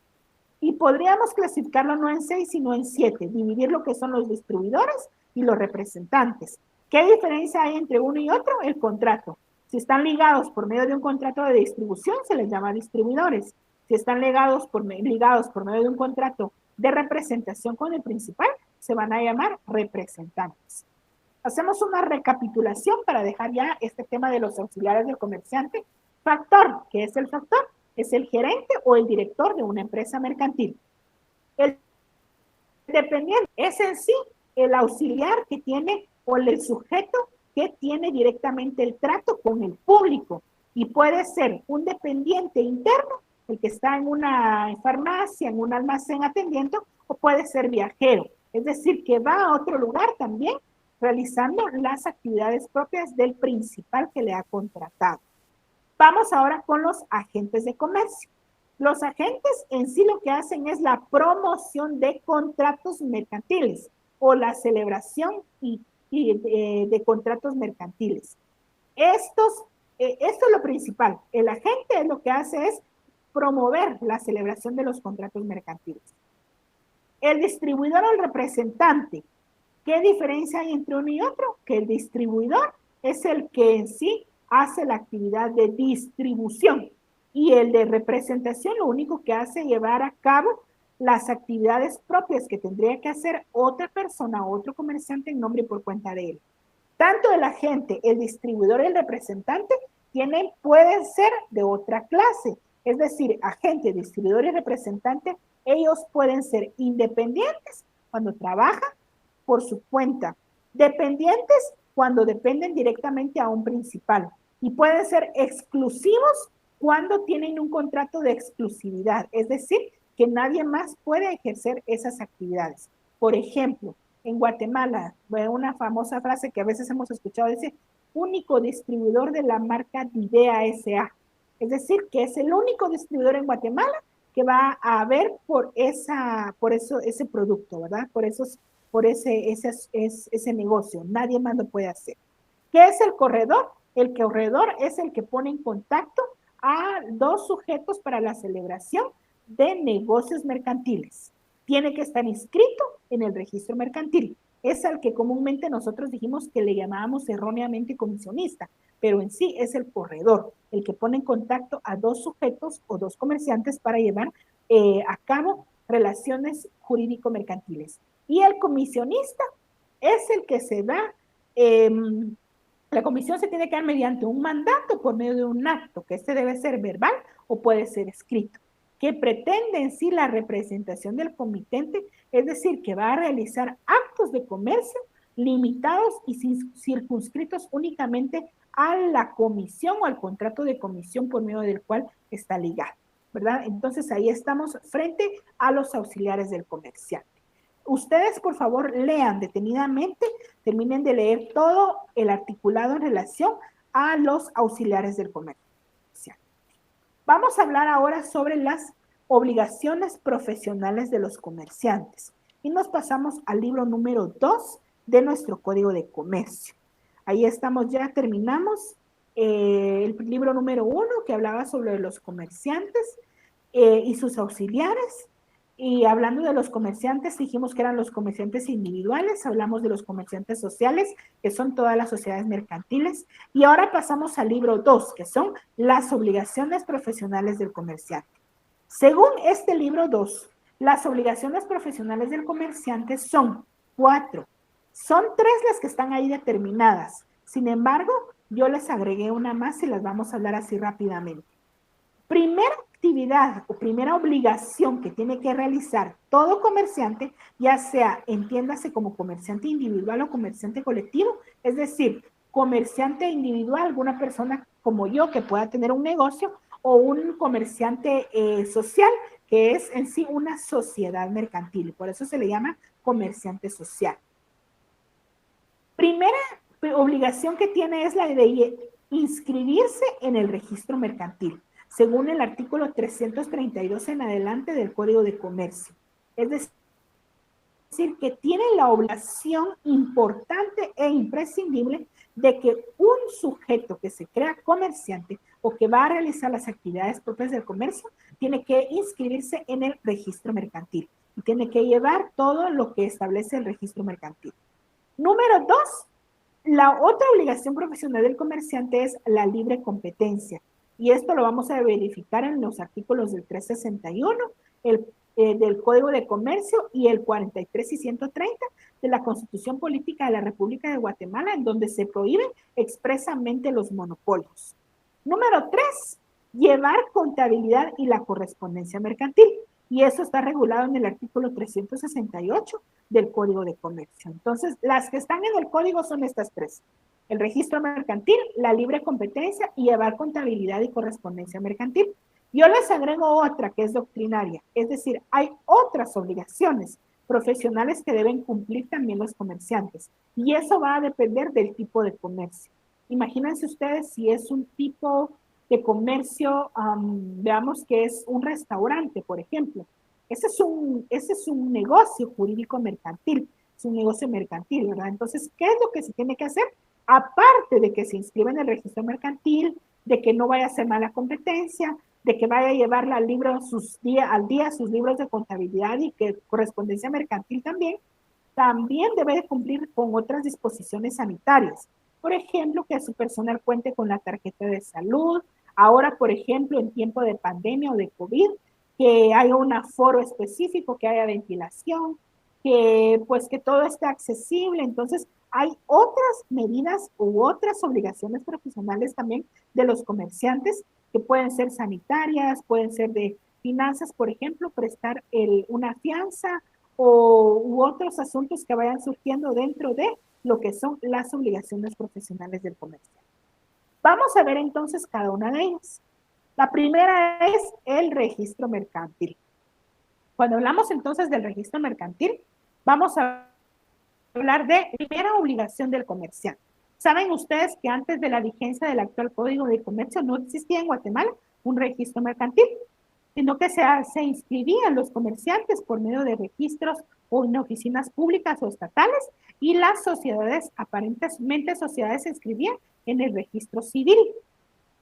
Y podríamos clasificarlo no en 6, sino en 7, dividir lo que son los distribuidores y los representantes. ¿Qué diferencia hay entre uno y otro? El contrato. Si están ligados por medio de un contrato de distribución, se les llama distribuidores. Si están ligados por medio de un contrato de representación con el principal, se van a llamar representantes. Hacemos una recapitulación para dejar ya este tema de los auxiliares del comerciante. Factor, ¿qué es el factor? Es el gerente o el director de una empresa mercantil. El dependiente es en sí el auxiliar que tiene o el sujeto que tiene directamente el trato con el público y puede ser un dependiente interno, el que está en una farmacia, en un almacén atendiendo, o puede ser viajero, es decir, que va a otro lugar también realizando las actividades propias del principal que le ha contratado. Vamos ahora con los agentes de comercio. Los agentes en sí lo que hacen es la promoción de contratos mercantiles o la celebración de contratos mercantiles. Esto es lo principal. El agente lo que hace es promover la celebración de los contratos mercantiles. El distribuidor o el representante, ¿qué diferencia hay entre uno y otro? Que el distribuidor es el que en sí hace la actividad de distribución y el de representación lo único que hace es llevar a cabo las actividades propias que tendría que hacer otra persona, otro comerciante en nombre y por cuenta de él. Tanto el agente, el distribuidor y el representante pueden ser de otra clase, es decir, agente, distribuidor y representante, ellos pueden ser independientes cuando trabajan por su cuenta, dependientes cuando dependen directamente a un principal y pueden ser exclusivos cuando tienen un contrato de exclusividad, es decir, que nadie más puede ejercer esas actividades. Por ejemplo, en Guatemala, una famosa frase que a veces hemos escuchado dice, único distribuidor de la marca Didea S.A. Es decir, que es el único distribuidor en Guatemala que va a haber por ese producto, ¿verdad? Por ese negocio. Nadie más lo puede hacer. ¿Qué es el corredor? El corredor es el que pone en contacto a dos sujetos para la celebración de negocios mercantiles. Tiene que estar inscrito en el registro mercantil. Es al que comúnmente nosotros dijimos que le llamábamos erróneamente comisionista, pero en sí es el corredor, el que pone en contacto a dos sujetos o dos comerciantes para llevar a cabo relaciones jurídico-mercantiles. Y el comisionista es el que se da, la comisión se tiene que dar mediante un mandato por medio de un acto, que este debe ser verbal o puede ser escrito, que pretende en sí la representación del comitente, es decir, que va a realizar actos de comercio limitados y circunscritos únicamente a la comisión o al contrato de comisión por medio del cual está ligado, ¿verdad? Entonces ahí estamos frente a los auxiliares del comerciante. Ustedes, por favor, lean detenidamente, terminen de leer todo el articulado en relación a los auxiliares del comercio. Vamos a hablar ahora sobre las obligaciones profesionales de los comerciantes. Y nos pasamos al libro número 2 de nuestro Código de Comercio. Ahí estamos, ya terminamos el libro número 1 que hablaba sobre los comerciantes y sus auxiliares. Y hablando de los comerciantes, dijimos que eran los comerciantes individuales, hablamos de los comerciantes sociales, que son todas las sociedades mercantiles, y ahora pasamos al libro 2, que son las obligaciones profesionales del comerciante. Según este libro 2, las obligaciones profesionales del comerciante son 4. Son 3 las que están ahí determinadas. Sin embargo, yo les agregué una más y las vamos a hablar así rápidamente. Primera actividad o primera obligación que tiene que realizar todo comerciante, ya sea entiéndase como comerciante individual o comerciante colectivo, es decir, comerciante individual, alguna persona como yo que pueda tener un negocio, o un comerciante social, que es en sí una sociedad mercantil, por eso se le llama comerciante social. Primera obligación que tiene es la de inscribirse en el registro mercantil, según el artículo 332 en adelante del Código de Comercio. Es decir, que tiene la obligación importante e imprescindible de que un sujeto que se crea comerciante o que va a realizar las actividades propias del comercio tiene que inscribirse en el registro mercantil y tiene que llevar todo lo que establece el registro mercantil. Número 2, la otra obligación profesional del comerciante es la libre competencia. Y esto lo vamos a verificar en los artículos del 361, del Código de Comercio y el 43 y 130 de la Constitución Política de la República de Guatemala, en donde se prohíben expresamente los monopolios. Número 3, llevar contabilidad y la correspondencia mercantil. Y eso está regulado en el artículo 368 del Código de Comercio. Entonces, las que están en el código son estas 3. El registro mercantil, la libre competencia y llevar contabilidad y correspondencia mercantil. Yo les agrego otra que es doctrinaria, es decir, hay otras obligaciones profesionales que deben cumplir también los comerciantes y eso va a depender del tipo de comercio. Imagínense ustedes si es un tipo de comercio, veamos que es un restaurante, por ejemplo. Ese es un negocio jurídico mercantil, es un negocio mercantil, ¿verdad? Entonces, ¿qué es lo que se tiene que hacer? Aparte de que se inscriba en el registro mercantil, de que no vaya a hacer mala competencia, de que vaya a llevar al día sus libros de contabilidad y que correspondencia mercantil también debe de cumplir con otras disposiciones sanitarias. Por ejemplo, que su personal cuente con la tarjeta de salud. Ahora, por ejemplo, en tiempo de pandemia o de COVID, que haya un aforo específico, que haya ventilación, que pues que todo esté accesible. Entonces, hay otras medidas u otras obligaciones profesionales también de los comerciantes que pueden ser sanitarias, pueden ser de finanzas, por ejemplo, prestar una fianza u otros asuntos que vayan surgiendo dentro de lo que son las obligaciones profesionales del comerciante. Vamos a ver entonces cada una de ellas. La primera es el registro mercantil. Cuando hablamos entonces del registro mercantil, vamos a hablar de primera obligación del comerciante. ¿Saben ustedes que antes de la vigencia del actual Código de Comercio no existía en Guatemala un registro mercantil? Sino que se inscribían los comerciantes por medio de registros o en oficinas públicas o estatales y las sociedades, aparentemente sociedades, se inscribían en el registro civil,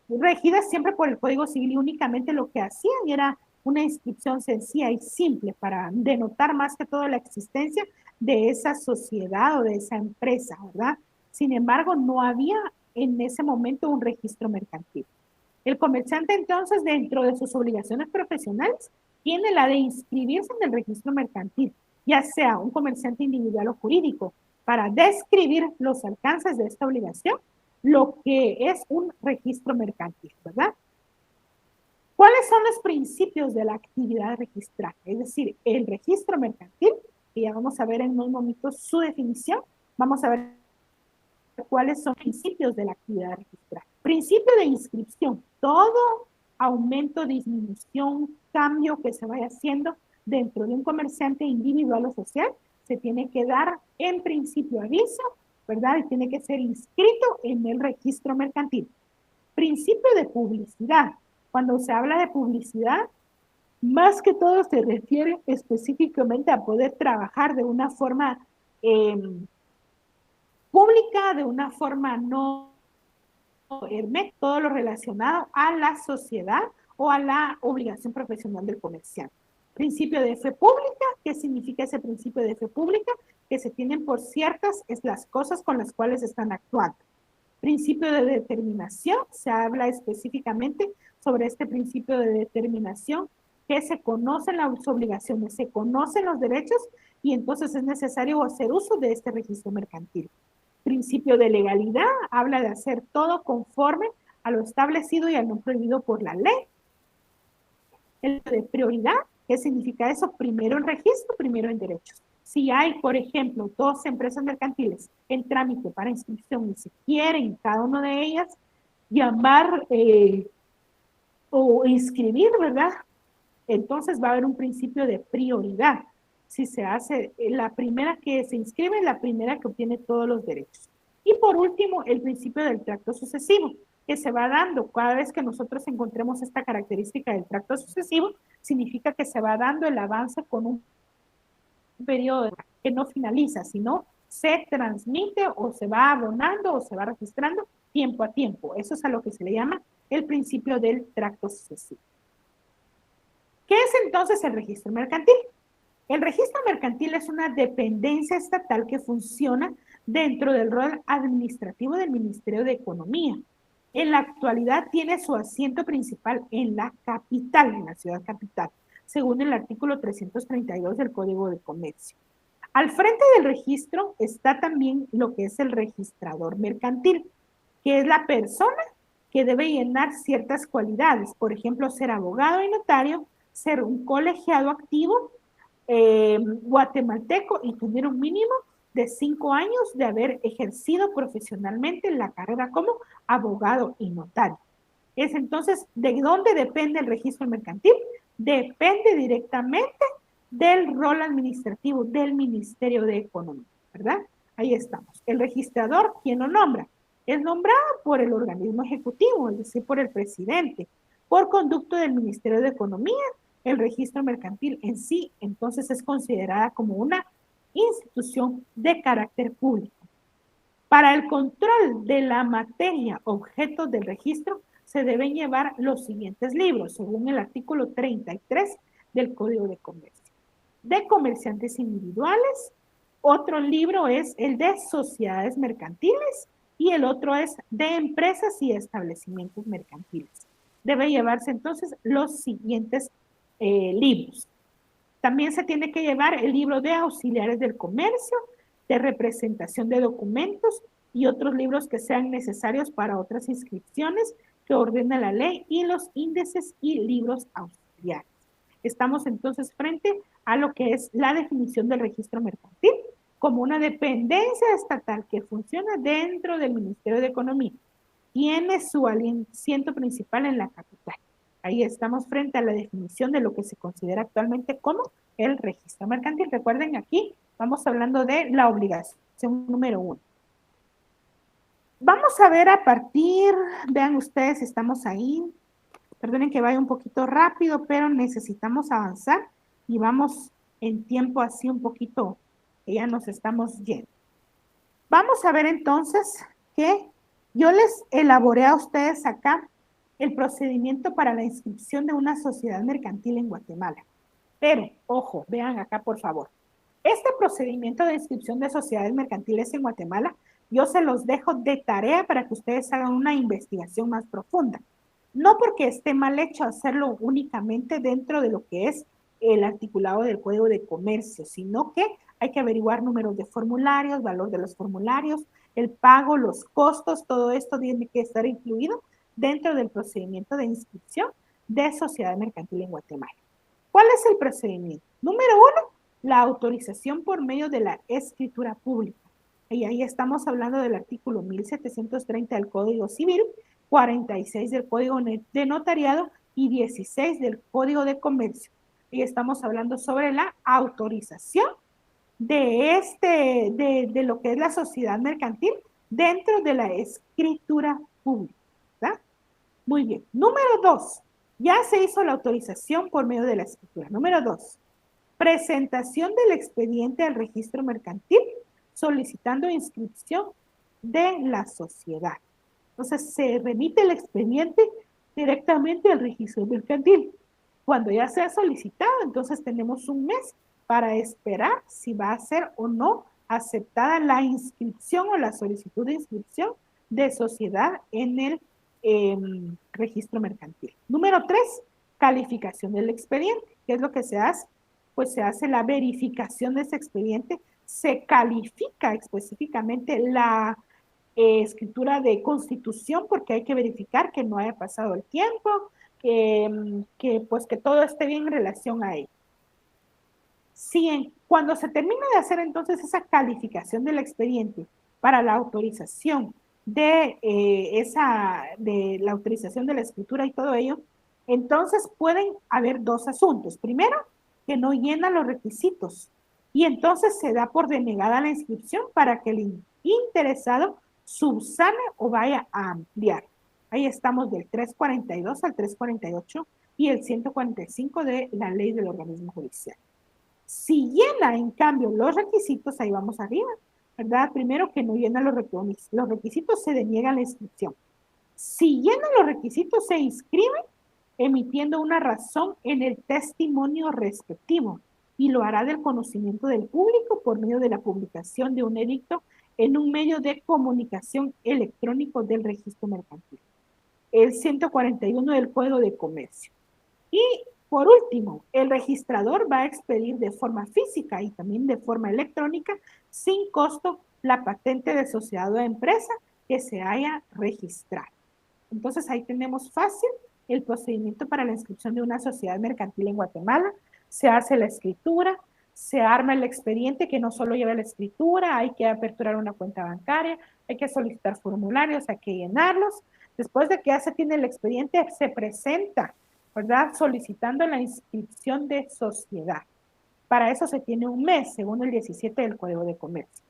regidas siempre por el Código Civil y únicamente lo que hacían era una inscripción sencilla y simple para denotar más que todo la existencia de esa sociedad o de esa empresa, ¿verdad? Sin embargo, no había en ese momento un registro mercantil. El comerciante entonces, dentro de sus obligaciones profesionales, tiene la de inscribirse en el registro mercantil, ya sea un comerciante individual o jurídico, para describir los alcances de esta obligación, lo que es un registro mercantil, ¿verdad? ¿Cuáles son los principios de la actividad registrada? Es decir, el registro mercantil, que ya vamos a ver en unos momentos su definición, vamos a ver cuáles son los principios de la actividad registrada. Principio de inscripción, todo aumento, disminución, cambio que se vaya haciendo dentro de un comerciante individual o social, se tiene que dar en principio aviso, ¿verdad? Y tiene que ser inscrito en el registro mercantil. Principio de publicidad. Cuando se habla de publicidad, más que todo se refiere específicamente a poder trabajar de una forma pública, de una forma no hermética, todo lo relacionado a la sociedad o a la obligación profesional del comerciante. Principio de fe pública, ¿qué significa ese principio de fe pública? Que se tienen por ciertas es las cosas con las cuales están actuando. Principio de determinación, se habla específicamente sobre este principio de determinación, que se conocen las obligaciones, se conocen los derechos y entonces es necesario hacer uso de este registro mercantil. Principio de legalidad, habla de hacer todo conforme a lo establecido y a lo prohibido por la ley. El de prioridad, ¿qué significa eso? Primero en registro, primero en derechos. Si hay, por ejemplo, 2 empresas mercantiles en trámite para inscripción y se quieren cada una de ellas llamar o inscribir, ¿verdad? Entonces va a haber un principio de prioridad. Si se hace la primera que se inscribe, la primera que obtiene todos los derechos. Y por último, el principio del tracto sucesivo, que se va dando cada vez que nosotros encontremos esta característica del tracto sucesivo, significa que se va dando el avance con un periodo que no finaliza, sino se transmite o se va abonando o se va registrando tiempo a tiempo. Eso es a lo que se le llama el principio del tracto sucesivo. ¿Qué es entonces el registro mercantil? El registro mercantil es una dependencia estatal que funciona dentro del rol administrativo del Ministerio de Economía. En la actualidad tiene su asiento principal en la capital, en la ciudad capital, según el artículo 332 del Código de Comercio. Al frente del registro está también lo que es el registrador mercantil, que es la persona que debe llenar ciertas cualidades, por ejemplo, ser abogado y notario, ser un colegiado activo, guatemalteco y tener un mínimo de 5 años de haber ejercido profesionalmente la carrera como abogado y notario. Es entonces, ¿de dónde depende el registro mercantil? Depende directamente del rol administrativo del Ministerio de Economía, ¿verdad? Ahí estamos. El registrador, ¿quién lo nombra? Es nombrado por el organismo ejecutivo, es decir, por el presidente, por conducto del Ministerio de Economía. El registro mercantil en sí, entonces, es considerada como una institución de carácter público. Para el control de la materia objeto del registro, se deben llevar los siguientes libros, según el artículo 33 del Código de Comercio. De comerciantes individuales, otro libro es el de sociedades mercantiles y el otro es de empresas y establecimientos mercantiles. Debe llevarse entonces los siguientes libros. También se tiene que llevar el libro de auxiliares del comercio, de representación de documentos y otros libros que sean necesarios para otras inscripciones que ordena la ley y los índices y libros auxiliares. Estamos entonces frente a lo que es la definición del registro mercantil como una dependencia estatal que funciona dentro del Ministerio de Economía. Tiene su asiento principal en la capital. Ahí estamos frente a la definición de lo que se considera actualmente como el registro mercantil. Recuerden, aquí vamos hablando de la obligación número 1. Vamos a ver a partir, vean ustedes, estamos ahí. Perdonen que vaya un poquito rápido, pero necesitamos avanzar y vamos en tiempo así un poquito, que ya nos estamos yendo. Vamos a ver entonces que yo les elaboré a ustedes acá el procedimiento para la inscripción de una sociedad mercantil en Guatemala. Pero, ojo, vean acá por favor. Este procedimiento de inscripción de sociedades mercantiles en Guatemala, yo se los dejo de tarea para que ustedes hagan una investigación más profunda. No porque esté mal hecho hacerlo únicamente dentro de lo que es el articulado del Código de Comercio, sino que hay que averiguar números de formularios, valor de los formularios, el pago, los costos, todo esto tiene que estar incluido dentro del procedimiento de inscripción de sociedad mercantil en Guatemala. ¿Cuál es el procedimiento? Número uno, la autorización por medio de la escritura pública. Y ahí estamos hablando del artículo 1730 del Código Civil, 46 del Código de Notariado y 16 del Código de Comercio. Y estamos hablando sobre la autorización de lo que es la sociedad mercantil dentro de la escritura pública. ¿Verdad? Muy bien. Número 2. Ya se hizo la autorización por medio de la escritura. Número 2. Presentación del expediente al registro mercantil solicitando inscripción de la sociedad. Entonces, se remite el expediente directamente al registro mercantil. Cuando ya sea solicitado, entonces tenemos un mes para esperar si va a ser o no aceptada la inscripción o la solicitud de inscripción de sociedad en el registro mercantil. Número 3, calificación del expediente. ¿Qué es lo que se hace? Pues se hace la verificación de ese expediente, se califica específicamente la escritura de constitución porque hay que verificar que no haya pasado el tiempo, pues que todo esté bien en relación a ello. Si cuando se termina de hacer entonces esa calificación del expediente para la autorización de la autorización de la escritura y todo ello, entonces pueden haber dos asuntos. Primero, que no llena los requisitos y entonces se da por denegada la inscripción para que el interesado subsane o vaya a ampliar. Ahí estamos del 342 al 348 y el 145 de la ley del organismo judicial. Si llena, en cambio, los requisitos, ahí vamos arriba, ¿verdad? Primero que no llena los requisitos, se deniega la inscripción. Si llena los requisitos, se inscribe emitiendo una razón en el testimonio respectivo y lo hará del conocimiento del público por medio de la publicación de un edicto en un medio de comunicación electrónico del registro mercantil. El 141 del Código de Comercio. Y por último, el registrador va a expedir de forma física y también de forma electrónica, sin costo, la patente de sociedad o empresa que se haya registrado. Entonces ahí tenemos fácil el procedimiento para la inscripción de una sociedad mercantil en Guatemala. Se hace la escritura, se arma el expediente que no solo lleva la escritura, hay que aperturar una cuenta bancaria, hay que solicitar formularios, hay que llenarlos. Después de que ya se tiene el expediente, se presenta, ¿verdad? Solicitando la inscripción de sociedad. Para eso se tiene un mes, según el 17 del Código de Comercio.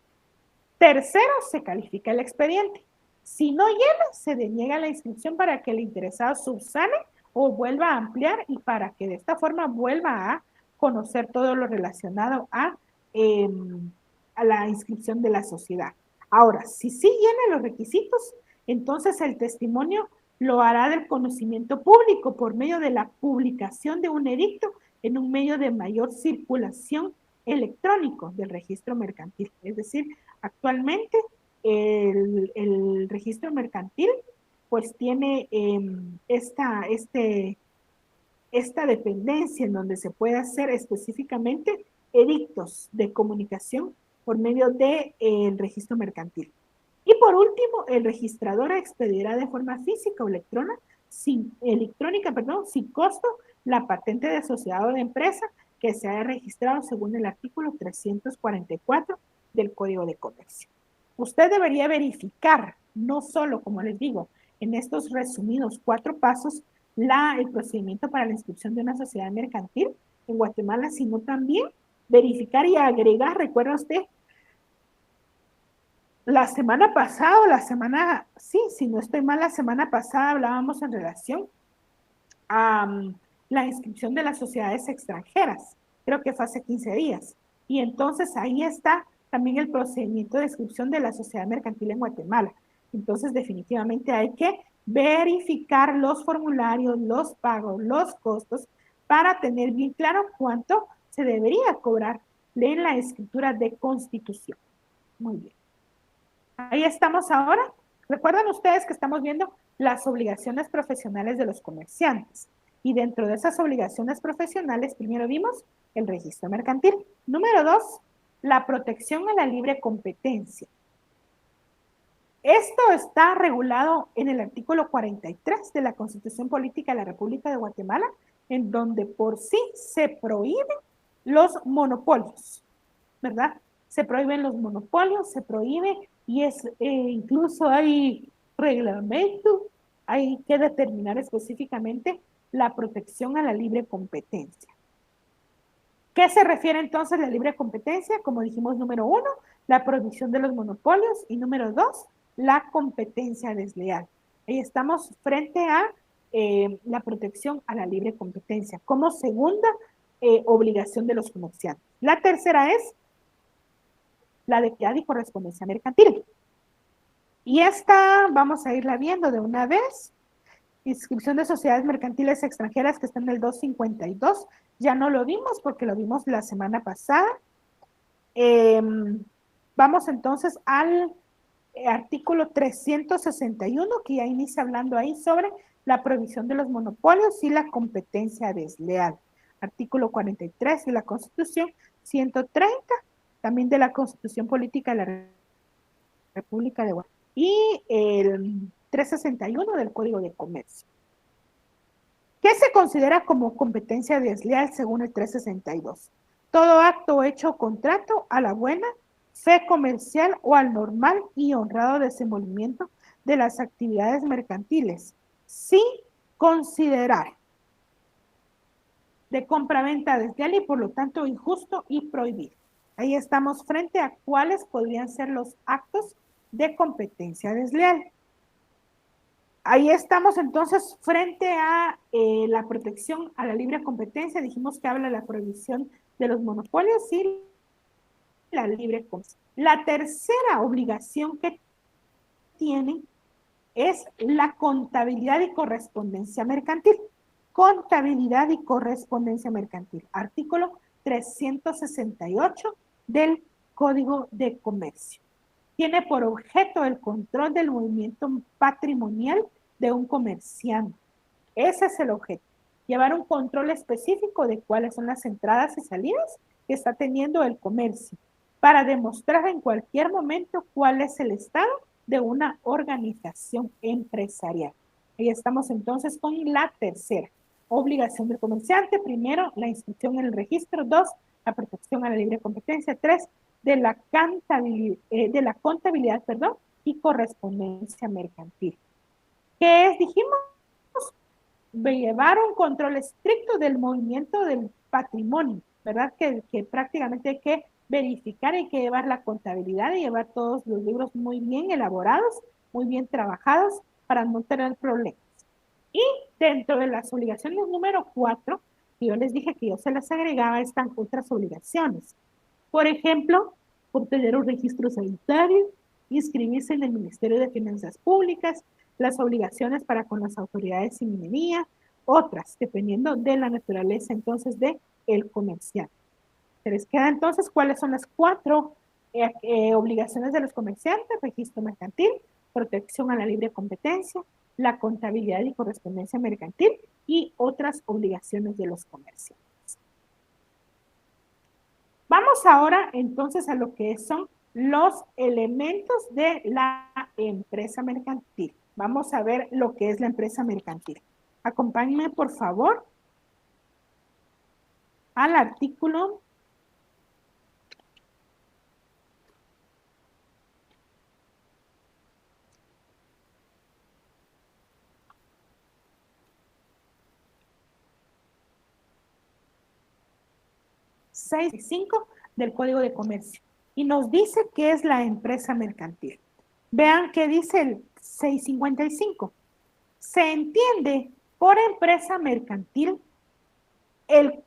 Tercero, se califica el expediente. Si no llena, se deniega la inscripción para que el interesado subsane o vuelva a ampliar y para que de esta forma vuelva a conocer todo lo relacionado a la inscripción de la sociedad. Ahora, si sí llena los requisitos, entonces el testimonio lo hará del conocimiento público por medio de la publicación de un edicto en un medio de mayor circulación electrónico del registro mercantil. Es decir, actualmente el registro mercantil pues tiene esta dependencia en donde se puede hacer específicamente edictos de comunicación por medio del registro mercantil. Y por último, el registrador expedirá de forma física o electrónica, sin costo, la patente de sociedad o de empresa que se haya registrado según el artículo 344 del Código de Comercio. Usted debería verificar, no solo, como les digo, en estos resumidos 4 pasos, el procedimiento para la inscripción de una sociedad mercantil en Guatemala, sino también verificar y agregar, recuerda usted, la semana pasada, si no estoy mal, la semana pasada hablábamos en relación a la inscripción de las sociedades extranjeras, creo que fue hace 15 días, y entonces ahí está también el procedimiento de inscripción de la sociedad mercantil en Guatemala. Entonces definitivamente hay que verificar los formularios, los pagos, los costos, para tener bien claro cuánto se debería cobrar en la escritura de constitución. Muy bien. Ahí estamos ahora. Recuerdan ustedes que estamos viendo las obligaciones profesionales de los comerciantes. Y dentro de esas obligaciones profesionales, primero vimos el registro mercantil. Número 2, la protección a la libre competencia. Esto está regulado en el artículo 43 de la Constitución Política de la República de Guatemala, en donde por sí se prohíben los monopolios, ¿verdad? Se prohíben los monopolios, se prohíbe y incluso hay reglamento, hay que determinar específicamente la protección a la libre competencia. ¿Qué se refiere entonces a la libre competencia? Como dijimos, número 1, la prohibición de los monopolios y número 2, la competencia desleal. Ahí estamos frente a la protección a la libre competencia como segunda obligación de los comerciantes. La tercera es la de equidad y correspondencia mercantil. Y esta vamos a irla viendo de una vez. Inscripción de sociedades mercantiles extranjeras que está en el 252. Ya no lo vimos porque lo vimos la semana pasada. Vamos entonces al artículo 361 que ya inicia hablando ahí sobre la prohibición de los monopolios y la competencia desleal. Artículo 43 de la Constitución, 130 también de la Constitución Política de la República de Guatemala y el 361 del Código de Comercio. ¿Qué se considera como competencia desleal según el 362? Todo acto hecho o contrato a la buena fe comercial o al normal y honrado desenvolvimiento de las actividades mercantiles, sin considerar de compraventa desleal y por lo tanto injusto y prohibido. Ahí estamos frente a cuáles podrían ser los actos de competencia desleal. Ahí estamos entonces frente a la protección a la libre competencia. Dijimos que habla de la prohibición de los monopolios y la libre competencia. La tercera obligación que tienen es la contabilidad y correspondencia mercantil. Contabilidad y correspondencia mercantil. Artículo 368 del Código de Comercio. Tiene por objeto el control del movimiento patrimonial de un comerciante. Ese es el objeto. Llevar un control específico de cuáles son las entradas y salidas que está teniendo el comercio para demostrar en cualquier momento cuál es el estado de una organización empresarial. Ahí estamos entonces con la tercera obligación del comerciante. Primero, la inscripción en el registro. 2, la protección a la libre competencia. 3, de la contabilidad, y correspondencia mercantil. ¿Qué es? Dijimos, llevar un control estricto del movimiento del patrimonio, ¿verdad? Que prácticamente hay que verificar, hay que llevar la contabilidad y llevar todos los libros muy bien elaborados, muy bien trabajados para no tener problemas. Y dentro de las obligaciones número 4, que yo les dije que yo se las agregaba, están otras obligaciones. Por ejemplo, obtener un registro sanitario, inscribirse en el Ministerio de Finanzas Públicas, las obligaciones para con las autoridades sin minería, otras, dependiendo de la naturaleza entonces de el comerciante. Se les queda entonces cuáles son las 4 obligaciones de los comerciantes: registro mercantil, protección a la libre competencia, la contabilidad y correspondencia mercantil y otras obligaciones de los comerciantes. Vamos ahora entonces a lo que son los elementos de la empresa mercantil. Vamos a ver lo que es la empresa mercantil. Acompáñenme, por favor, al artículo 6.5 del Código de Comercio y nos dice qué es la empresa mercantil. Vean qué dice el 655. Se entiende por empresa mercantil el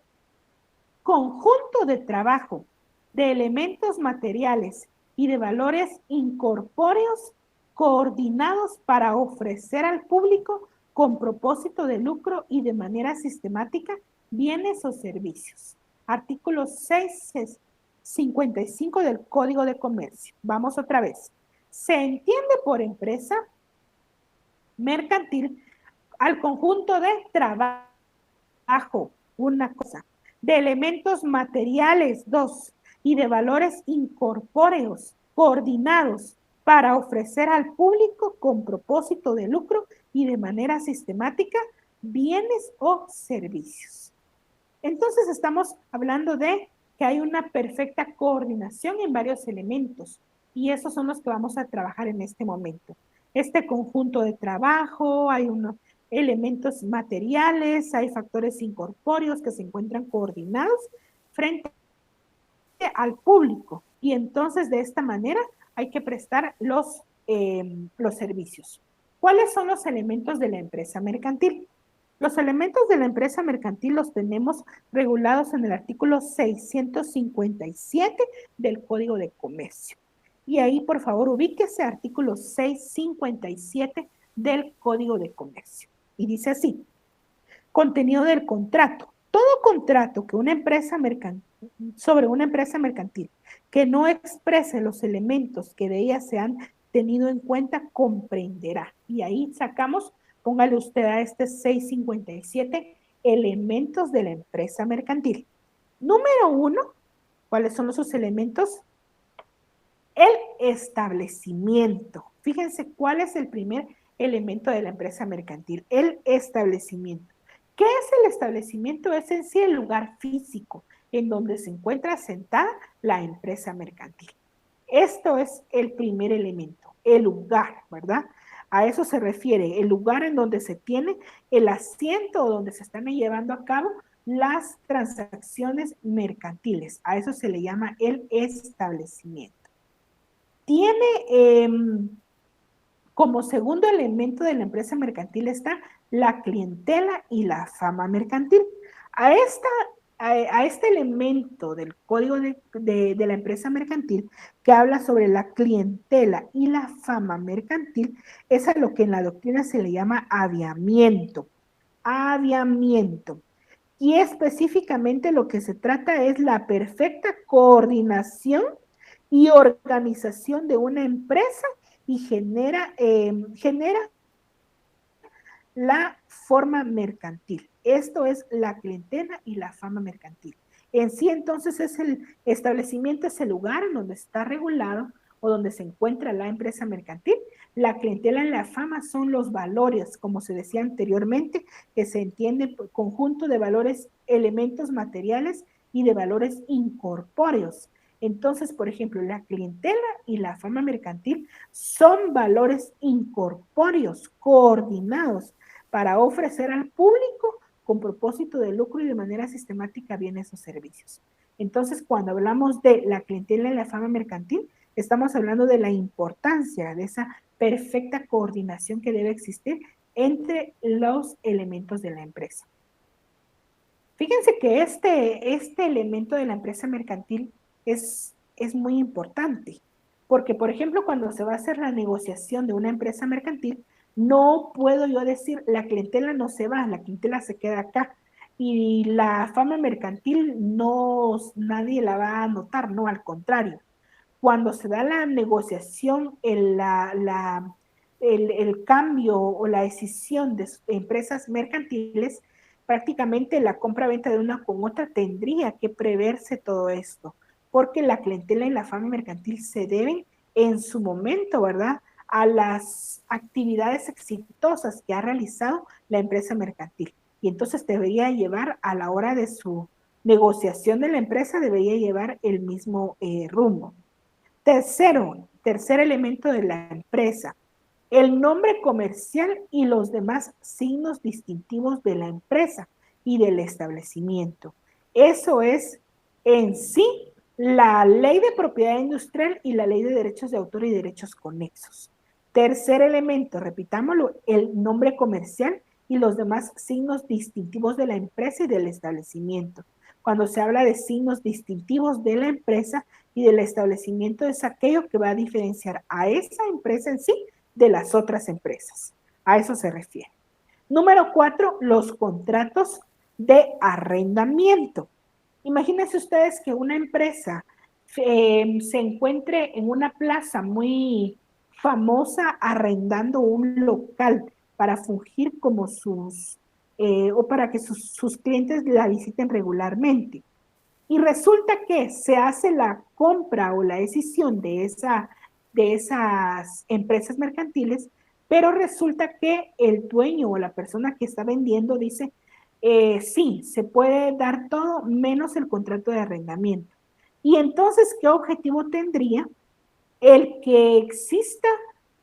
conjunto de trabajo, de elementos materiales y de valores incorpóreos coordinados para ofrecer al público con propósito de lucro y de manera sistemática bienes o servicios. Artículo 655 del Código de Comercio. Vamos otra vez. Se entiende por empresa mercantil al conjunto de trabajo, trabajo, una cosa, de elementos materiales, dos, y de valores incorpóreos, coordinados, para ofrecer al público con propósito de lucro y de manera sistemática bienes o servicios. Entonces estamos hablando de que hay una perfecta coordinación en varios elementos y esos son los que vamos a trabajar en este momento. Este conjunto de trabajo, hay unos elementos materiales, hay factores incorpóreos que se encuentran coordinados frente al público y entonces de esta manera hay que prestar los servicios. ¿Cuáles son los elementos de la empresa mercantil? Los elementos de la empresa mercantil los tenemos regulados en el artículo 657 del Código de Comercio. Y ahí, por favor, ubíquese artículo 657 del Código de Comercio. Y dice así, contenido del contrato. Todo contrato que una empresa mercantil, sobre una empresa mercantil que no exprese los elementos que de ella se han tenido en cuenta comprenderá. Y ahí sacamos, póngale usted a este 657 elementos de la empresa mercantil. Número uno, ¿cuáles son sus elementos? El establecimiento. Fíjense cuál es el primer elemento de la empresa mercantil, el establecimiento. ¿Qué es el establecimiento? Es en sí el lugar físico en donde se encuentra sentada la empresa mercantil. Esto es el primer elemento, el lugar, ¿verdad? A eso se refiere, el lugar en donde se tiene el asiento o donde se están llevando a cabo las transacciones mercantiles. A eso se le llama el establecimiento. Tiene como segundo elemento de la empresa mercantil está la clientela y la fama mercantil. A este elemento del código de la empresa mercantil que habla sobre la clientela y la fama mercantil es a lo que en la doctrina se le llama aviamiento. Aviamiento. Y específicamente lo que se trata es la perfecta coordinación y organización de una empresa y genera la forma mercantil. Esto es la clientela y la fama mercantil. En sí, entonces, es el establecimiento, es el lugar en donde está regulado o donde se encuentra la empresa mercantil. La clientela y la fama son los valores, como se decía anteriormente, que se entiende por conjunto de valores, elementos materiales y de valores incorpóreos. Entonces, por ejemplo, la clientela y la fama mercantil son valores incorpóreos, coordinados, para ofrecer al público con propósito de lucro y de manera sistemática bienes o servicios. Entonces, cuando hablamos de la clientela y la fama mercantil, estamos hablando de la importancia de esa perfecta coordinación que debe existir entre los elementos de la empresa. Fíjense que este elemento de la empresa mercantil es muy importante, porque, por ejemplo, cuando se va a hacer la negociación de una empresa mercantil, no puedo yo decir, la clientela no se va, la clientela se queda acá, y la fama mercantil no, nadie la va a notar, no, al contrario. Cuando se da la negociación, el cambio o la decisión de empresas mercantiles, prácticamente la compra-venta de una con otra tendría que preverse todo esto, porque la clientela y la fama mercantil se deben en su momento, ¿verdad?, a las actividades exitosas que ha realizado la empresa mercantil. Y entonces debería llevar a la hora de su negociación de la empresa, debería llevar el mismo rumbo. Tercer elemento de la empresa, el nombre comercial y los demás signos distintivos de la empresa y del establecimiento. Eso es en sí la ley de propiedad industrial y la ley de derechos de autor y derechos conexos. Tercer elemento, repitámoslo, el nombre comercial y los demás signos distintivos de la empresa y del establecimiento. Cuando se habla de signos distintivos de la empresa y del establecimiento, es aquello que va a diferenciar a esa empresa en sí de las otras empresas. A eso se refiere. Número 4, los contratos de arrendamiento. Imagínense ustedes que una empresa se encuentre en una plaza muy famosa arrendando un local para fungir como sus o para que sus clientes la visiten regularmente. Y resulta que se hace la compra o la decisión de esas empresas mercantiles, pero resulta que el dueño o la persona que está vendiendo dice, sí, se puede dar todo menos el contrato de arrendamiento. Y entonces, ¿qué objetivo tendría el que exista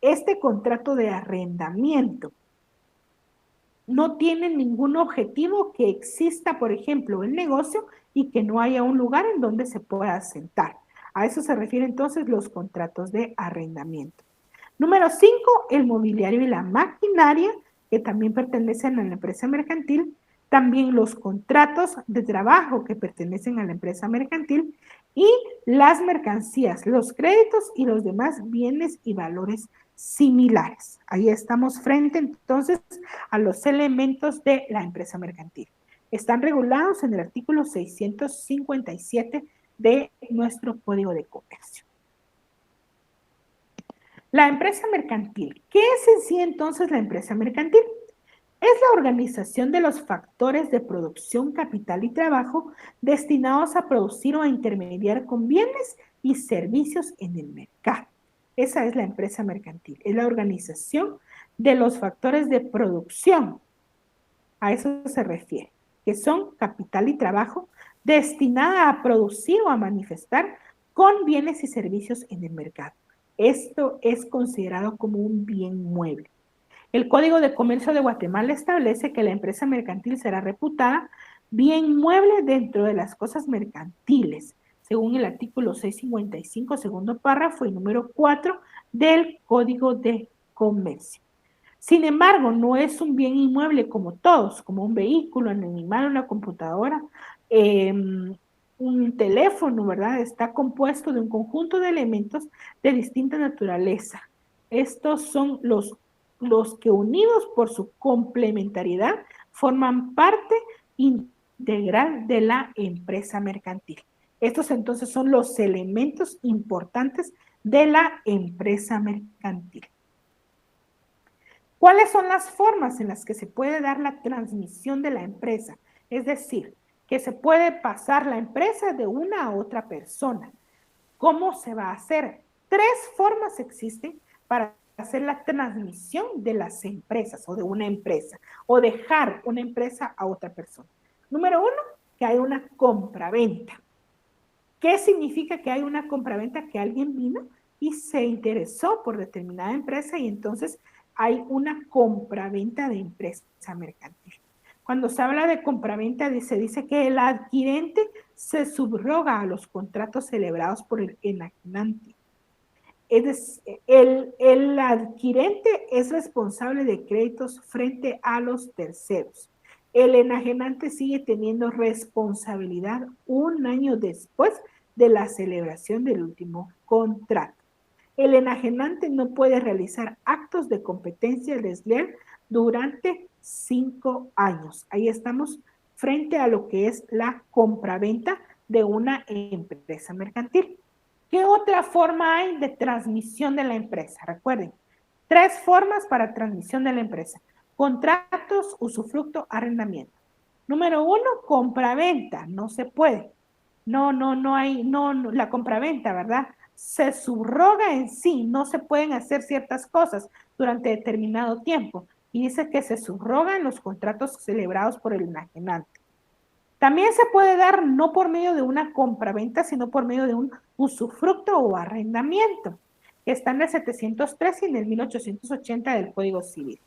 este contrato de arrendamiento? No tiene ningún objetivo que exista, por ejemplo, el negocio y que no haya un lugar en donde se pueda sentar. A eso se refieren entonces los contratos de arrendamiento. Número 5, el mobiliario y la maquinaria, que también pertenecen a la empresa mercantil. También los contratos de trabajo que pertenecen a la empresa mercantil y las mercancías, los créditos y los demás bienes y valores similares. Ahí estamos frente entonces a los elementos de la empresa mercantil. Están regulados en el artículo 657 de nuestro Código de Comercio. La empresa mercantil. ¿Qué es en sí entonces la empresa mercantil? Es la organización de los factores de producción, capital y trabajo destinados a producir o a intermediar con bienes y servicios en el mercado. Esa es la empresa mercantil. Es la organización de los factores de producción. A eso se refiere, que son capital y trabajo destinada a producir o a manifestar con bienes y servicios en el mercado. Esto es considerado como un bien mueble. El Código de Comercio de Guatemala establece que la empresa mercantil será reputada bien mueble dentro de las cosas mercantiles, según el artículo 655, segundo párrafo y número 4 del Código de Comercio. Sin embargo, no es un bien inmueble como todos, como un vehículo, un animal, una computadora, un teléfono, ¿verdad? Está compuesto de un conjunto de elementos de distinta naturaleza. Estos son los que unidos por su complementariedad forman parte integral de la empresa mercantil. Estos entonces son los elementos importantes de la empresa mercantil. ¿Cuáles son las formas en las que se puede dar la transmisión de la empresa? Es decir, que se puede pasar la empresa de una a otra persona. ¿Cómo se va a hacer? 3 formas existen para hacer la transmisión de las empresas o de una empresa o dejar una empresa a otra persona. Número 1, que hay una compraventa. ¿Qué significa que hay una compraventa? Que alguien vino y se interesó por determinada empresa y entonces hay una compraventa de empresa mercantil. Cuando se habla de compraventa, se dice que el adquirente se subroga a los contratos celebrados por el enajenante. El adquirente es responsable de créditos frente a los terceros. El enajenante sigue teniendo responsabilidad un año después de la celebración del último contrato. El enajenante no puede realizar actos de competencia desleal durante 5 años. Ahí estamos frente a lo que es la compraventa de una empresa mercantil. ¿Qué otra forma hay de transmisión de la empresa? Recuerden, 3 formas para transmisión de la empresa. Contratos, usufructo, arrendamiento. Número 1, compraventa. No se puede. No hay, la compraventa, ¿verdad? Se subroga en sí, no se pueden hacer ciertas cosas durante determinado tiempo. Y dice que se subrogan los contratos celebrados por el enajenante. También se puede dar no por medio de una compraventa, sino por medio de un usufructo o arrendamiento, que está en el 703 y en el 1880 del Código Civil.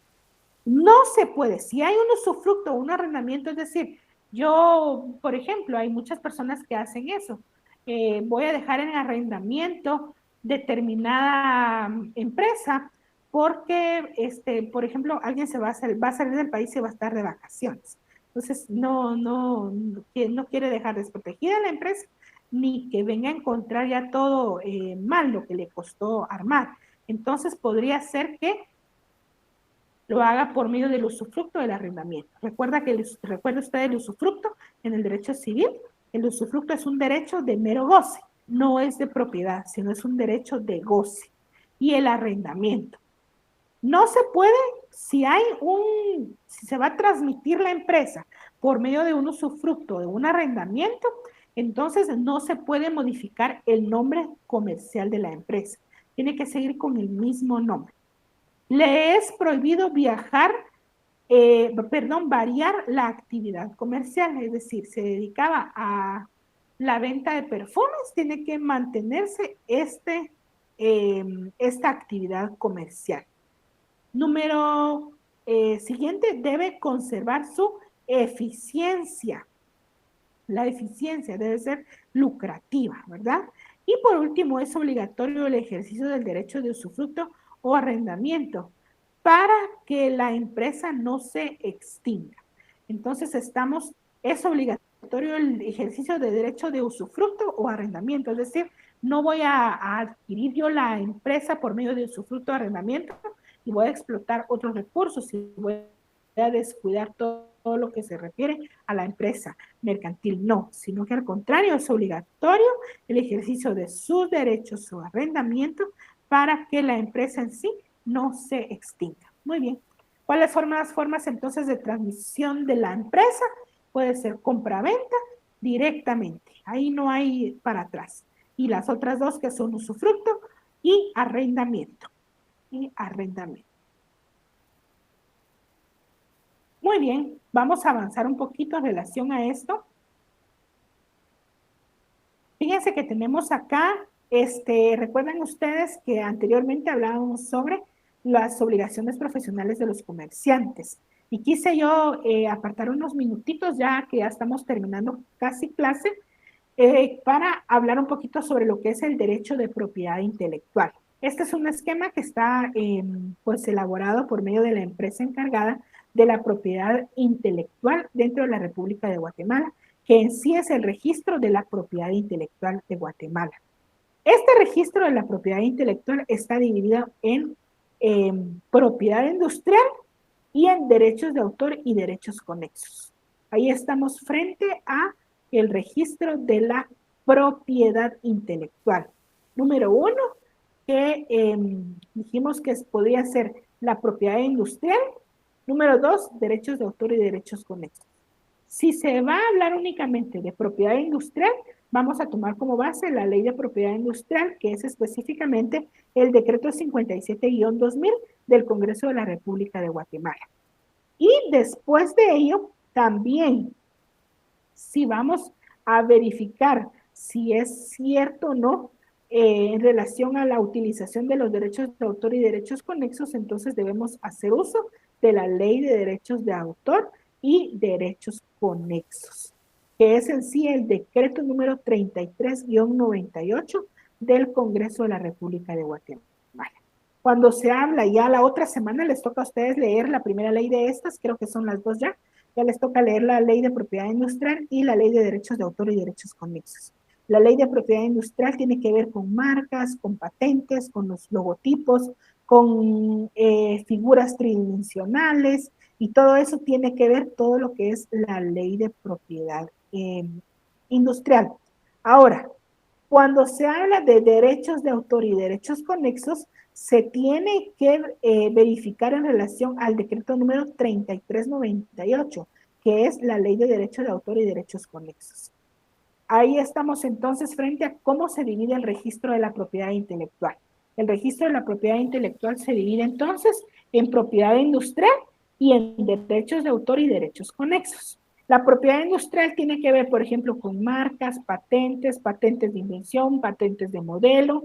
No se puede, si hay un usufructo o un arrendamiento, es decir, yo, por ejemplo, hay muchas personas que hacen eso. Voy a dejar en arrendamiento determinada empresa porque, por ejemplo, alguien va a salir del país y va a estar de vacaciones. Entonces, no quiere dejar desprotegida la empresa ni que venga a encontrar ya todo mal lo que le costó armar. Entonces, podría ser que lo haga por medio del usufructo del arrendamiento. Recuerda usted el usufructo en el derecho civil. El usufructo es un derecho de mero goce, no es de propiedad, sino es un derecho de goce. Y el arrendamiento. No se puede, si se va a transmitir la empresa por medio de un usufructo, de un arrendamiento, entonces no se puede modificar el nombre comercial de la empresa. Tiene que seguir con el mismo nombre. Le es prohibido variar la actividad comercial, es decir, se dedicaba a la venta de perfumes, tiene que mantenerse esta actividad comercial. Número siguiente, debe conservar su eficiencia. La eficiencia debe ser lucrativa, ¿verdad? Y por último, es obligatorio el ejercicio del derecho de usufructo o arrendamiento para que la empresa no se extinga. Entonces, es obligatorio el ejercicio de derecho de usufructo o arrendamiento, es decir, no voy a adquirir yo la empresa por medio de usufructo o arrendamiento y voy a explotar otros recursos y voy a descuidar todo lo que se refiere a la empresa mercantil, no, sino que al contrario es obligatorio el ejercicio de sus derechos o arrendamiento para que la empresa en sí no se extinga. Muy bien. ¿Cuáles son las formas entonces de transmisión de la empresa? Puede ser compra-venta directamente, ahí no hay para atrás. Y las otras dos que son usufructo y arrendamiento. Y arrendamiento. Muy bien, vamos a avanzar un poquito en relación a esto. Fíjense que tenemos acá, recuerdan ustedes que anteriormente hablábamos sobre las obligaciones profesionales de los comerciantes. Y quise yo apartar unos minutitos ya que ya estamos terminando casi clase para hablar un poquito sobre lo que es el derecho de propiedad intelectual. Este es un esquema que está pues elaborado por medio de la empresa encargada de la propiedad intelectual dentro de la República de Guatemala, que en sí es el registro de la propiedad intelectual de Guatemala. Este registro de la propiedad intelectual está dividido en propiedad industrial y en derechos de autor y derechos conexos. Ahí estamos frente a el registro de la propiedad intelectual. Número uno, que dijimos que podría ser la propiedad industrial. Número dos, derechos de autor y derechos conexos. Si se va a hablar únicamente de propiedad industrial, vamos a tomar como base la ley de propiedad industrial, que es específicamente el decreto 57-2000 del Congreso de la República de Guatemala. Y después de ello, también, si vamos a verificar si es cierto o no en relación a la utilización de los derechos de autor y derechos conexos, entonces debemos hacer uso de la ley de derechos de autor y derechos conexos, que es en sí el decreto número 33-98 del Congreso de la República de Guatemala. Cuando se habla, ya la otra semana les toca a ustedes leer la primera ley de estas, creo que son las dos ya les toca leer la ley de propiedad industrial y la ley de derechos de autor y derechos conexos. La ley de propiedad industrial tiene que ver con marcas, con patentes, con los logotipos, con figuras tridimensionales y todo eso tiene que ver todo lo que es la ley de propiedad industrial. Ahora, cuando se habla de derechos de autor y derechos conexos, se tiene que verificar en relación al decreto número 3398, que es la ley de derechos de autor y derechos conexos. Ahí estamos entonces frente a cómo se divide el registro de la propiedad intelectual. El registro de la propiedad intelectual se divide entonces en propiedad industrial y en derechos de autor y derechos conexos. La propiedad industrial tiene que ver, por ejemplo, con marcas, patentes, patentes de invención, patentes de modelo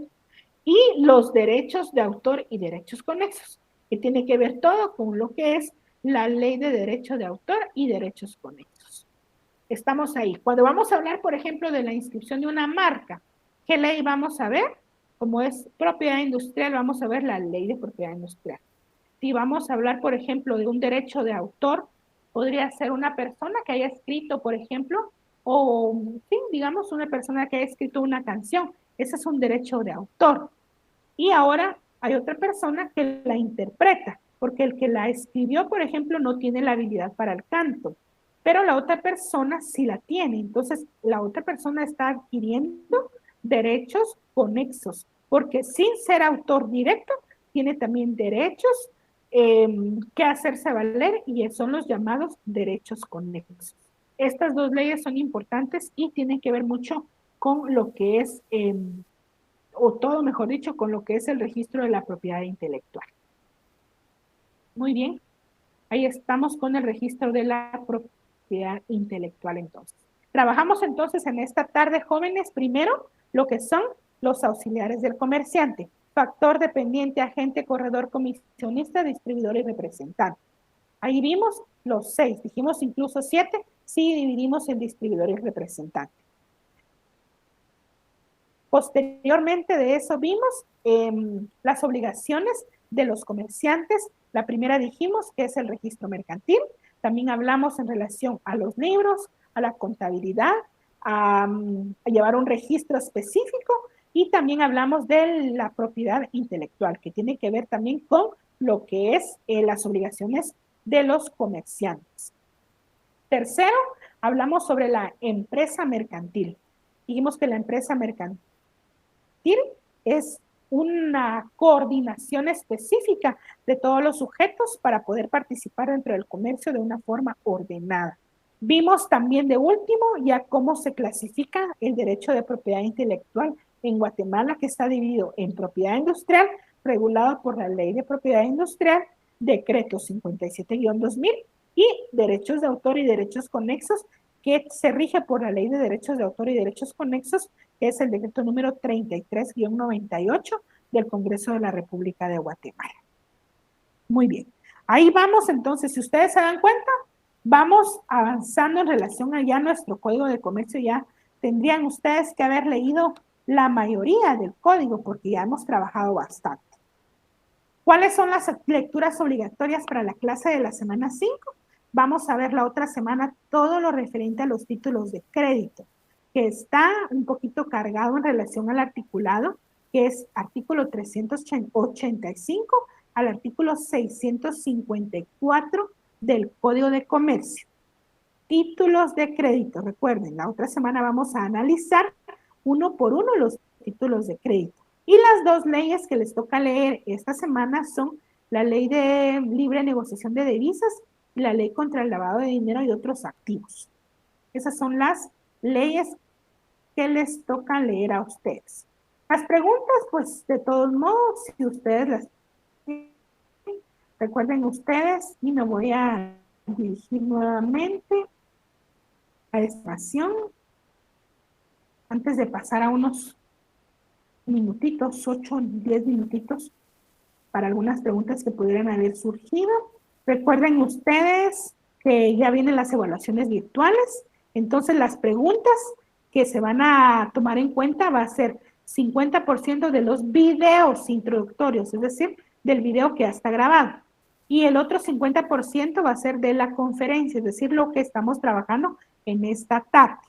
y los derechos de autor y derechos conexos, que tiene que ver todo con lo que es la ley de derecho de autor y derechos conexos. Estamos ahí. Cuando vamos a hablar, por ejemplo, de la inscripción de una marca, ¿qué ley vamos a ver? Como es propiedad industrial, vamos a ver la ley de propiedad industrial. Si vamos a hablar, por ejemplo, de un derecho de autor, podría ser una persona que haya escrito, por ejemplo, o, sí, digamos, una persona que haya escrito una canción. Ese es un derecho de autor. Y ahora hay otra persona que la interpreta, porque el que la escribió, por ejemplo, no tiene la habilidad para el canto, pero la otra persona sí la tiene. Entonces, la otra persona está adquiriendo derechos conexos, porque sin ser autor directo, tiene también derechos que hacerse valer y son los llamados derechos conexos. Estas dos leyes son importantes y tienen que ver mucho con lo que es, o todo mejor dicho, con lo que es el registro de la propiedad intelectual. Muy bien, ahí estamos con el registro de la propiedad intelectual entonces. Trabajamos entonces en esta tarde, jóvenes, primero lo que son los auxiliares del comerciante, factor dependiente, agente, corredor, comisionista, distribuidor y representante. Ahí vimos los 6, dijimos incluso 7, si dividimos en distribuidor y representante. Posteriormente de eso vimos las obligaciones de los comerciantes. La primera dijimos que es el registro mercantil. También hablamos en relación a los libros, a la contabilidad, a llevar un registro específico y también hablamos de la propiedad intelectual, que tiene que ver también con lo que es las obligaciones de los comerciantes. Tercero, hablamos sobre la empresa mercantil. Dijimos que la empresa mercantil es una coordinación específica de todos los sujetos para poder participar dentro del comercio de una forma ordenada. Vimos también de último ya cómo se clasifica el derecho de propiedad intelectual en Guatemala, que está dividido en propiedad industrial, regulado por la Ley de Propiedad Industrial, Decreto 57-2000, y derechos de autor y derechos conexos, que se rige por la Ley de Derechos de Autor y Derechos Conexos, que es el decreto número 33-98 del Congreso de la República de Guatemala. Muy bien. Ahí vamos entonces, si ustedes se dan cuenta, vamos avanzando en relación a ya nuestro Código de Comercio. Ya tendrían ustedes que haber leído la mayoría del código porque ya hemos trabajado bastante. ¿Cuáles son las lecturas obligatorias para la clase de la semana 5? Vamos a ver la otra semana todo lo referente a los títulos de crédito, que está un poquito cargado en relación al articulado, que es artículo 385 al artículo 654 del Código de Comercio. Títulos de crédito, recuerden, la otra semana vamos a analizar uno por uno los títulos de crédito. Y las dos leyes que les toca leer esta semana son la Ley de Libre Negociación de Divisas y la Ley contra el Lavado de Dinero y otros activos. Esas son las leyes que les toca leer a ustedes. Las preguntas, pues, de todos modos, si ustedes las recuerden ustedes, y me voy a dirigir nuevamente a estación antes de pasar a unos minutitos, 8, 10 minutitos, para algunas preguntas que pudieran haber surgido. Recuerden ustedes que ya vienen las evaluaciones virtuales, entonces las preguntas que se van a tomar en cuenta va a ser 50% de los videos introductorios, es decir, del video que ya está grabado. Y el otro 50% va a ser de la conferencia, es decir, lo que estamos trabajando en esta tarde.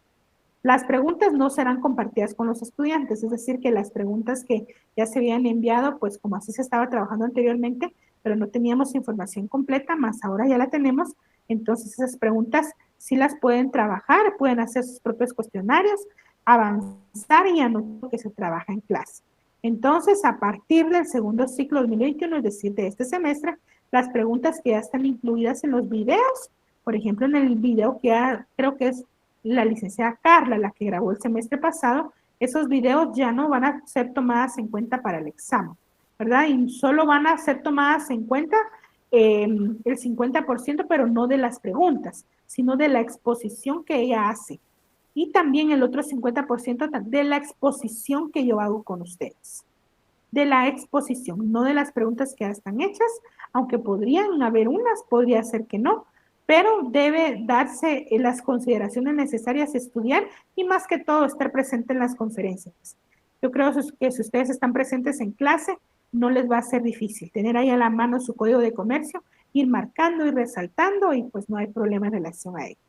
Las preguntas no serán compartidas con los estudiantes, es decir, que las preguntas que ya se habían enviado, pues como así se estaba trabajando anteriormente, pero no teníamos información completa, más ahora ya la tenemos, entonces esas preguntas sí las pueden trabajar, pueden hacer sus propios cuestionarios, avanzar y anotar lo que se trabaja en clase. Entonces, a partir del segundo ciclo 2021, es decir, de este semestre, las preguntas que ya están incluidas en los videos, por ejemplo, en el video que ya creo que es la licenciada Carla, la que grabó el semestre pasado, esos videos ya no van a ser tomadas en cuenta para el examen, ¿verdad? Y solo van a ser tomadas en cuenta el 50%, pero no de las preguntas, sino de la exposición que ella hace. Y también el otro 50% de la exposición que yo hago con ustedes. De la exposición, no de las preguntas que ya están hechas, aunque podrían haber unas, podría ser que no, pero debe darse las consideraciones necesarias a estudiar y más que todo estar presente en las conferencias. Yo creo que si ustedes están presentes en clase, no les va a ser difícil tener ahí a la mano su código de comercio, ir marcando y resaltando y pues no hay problema en relación a ello.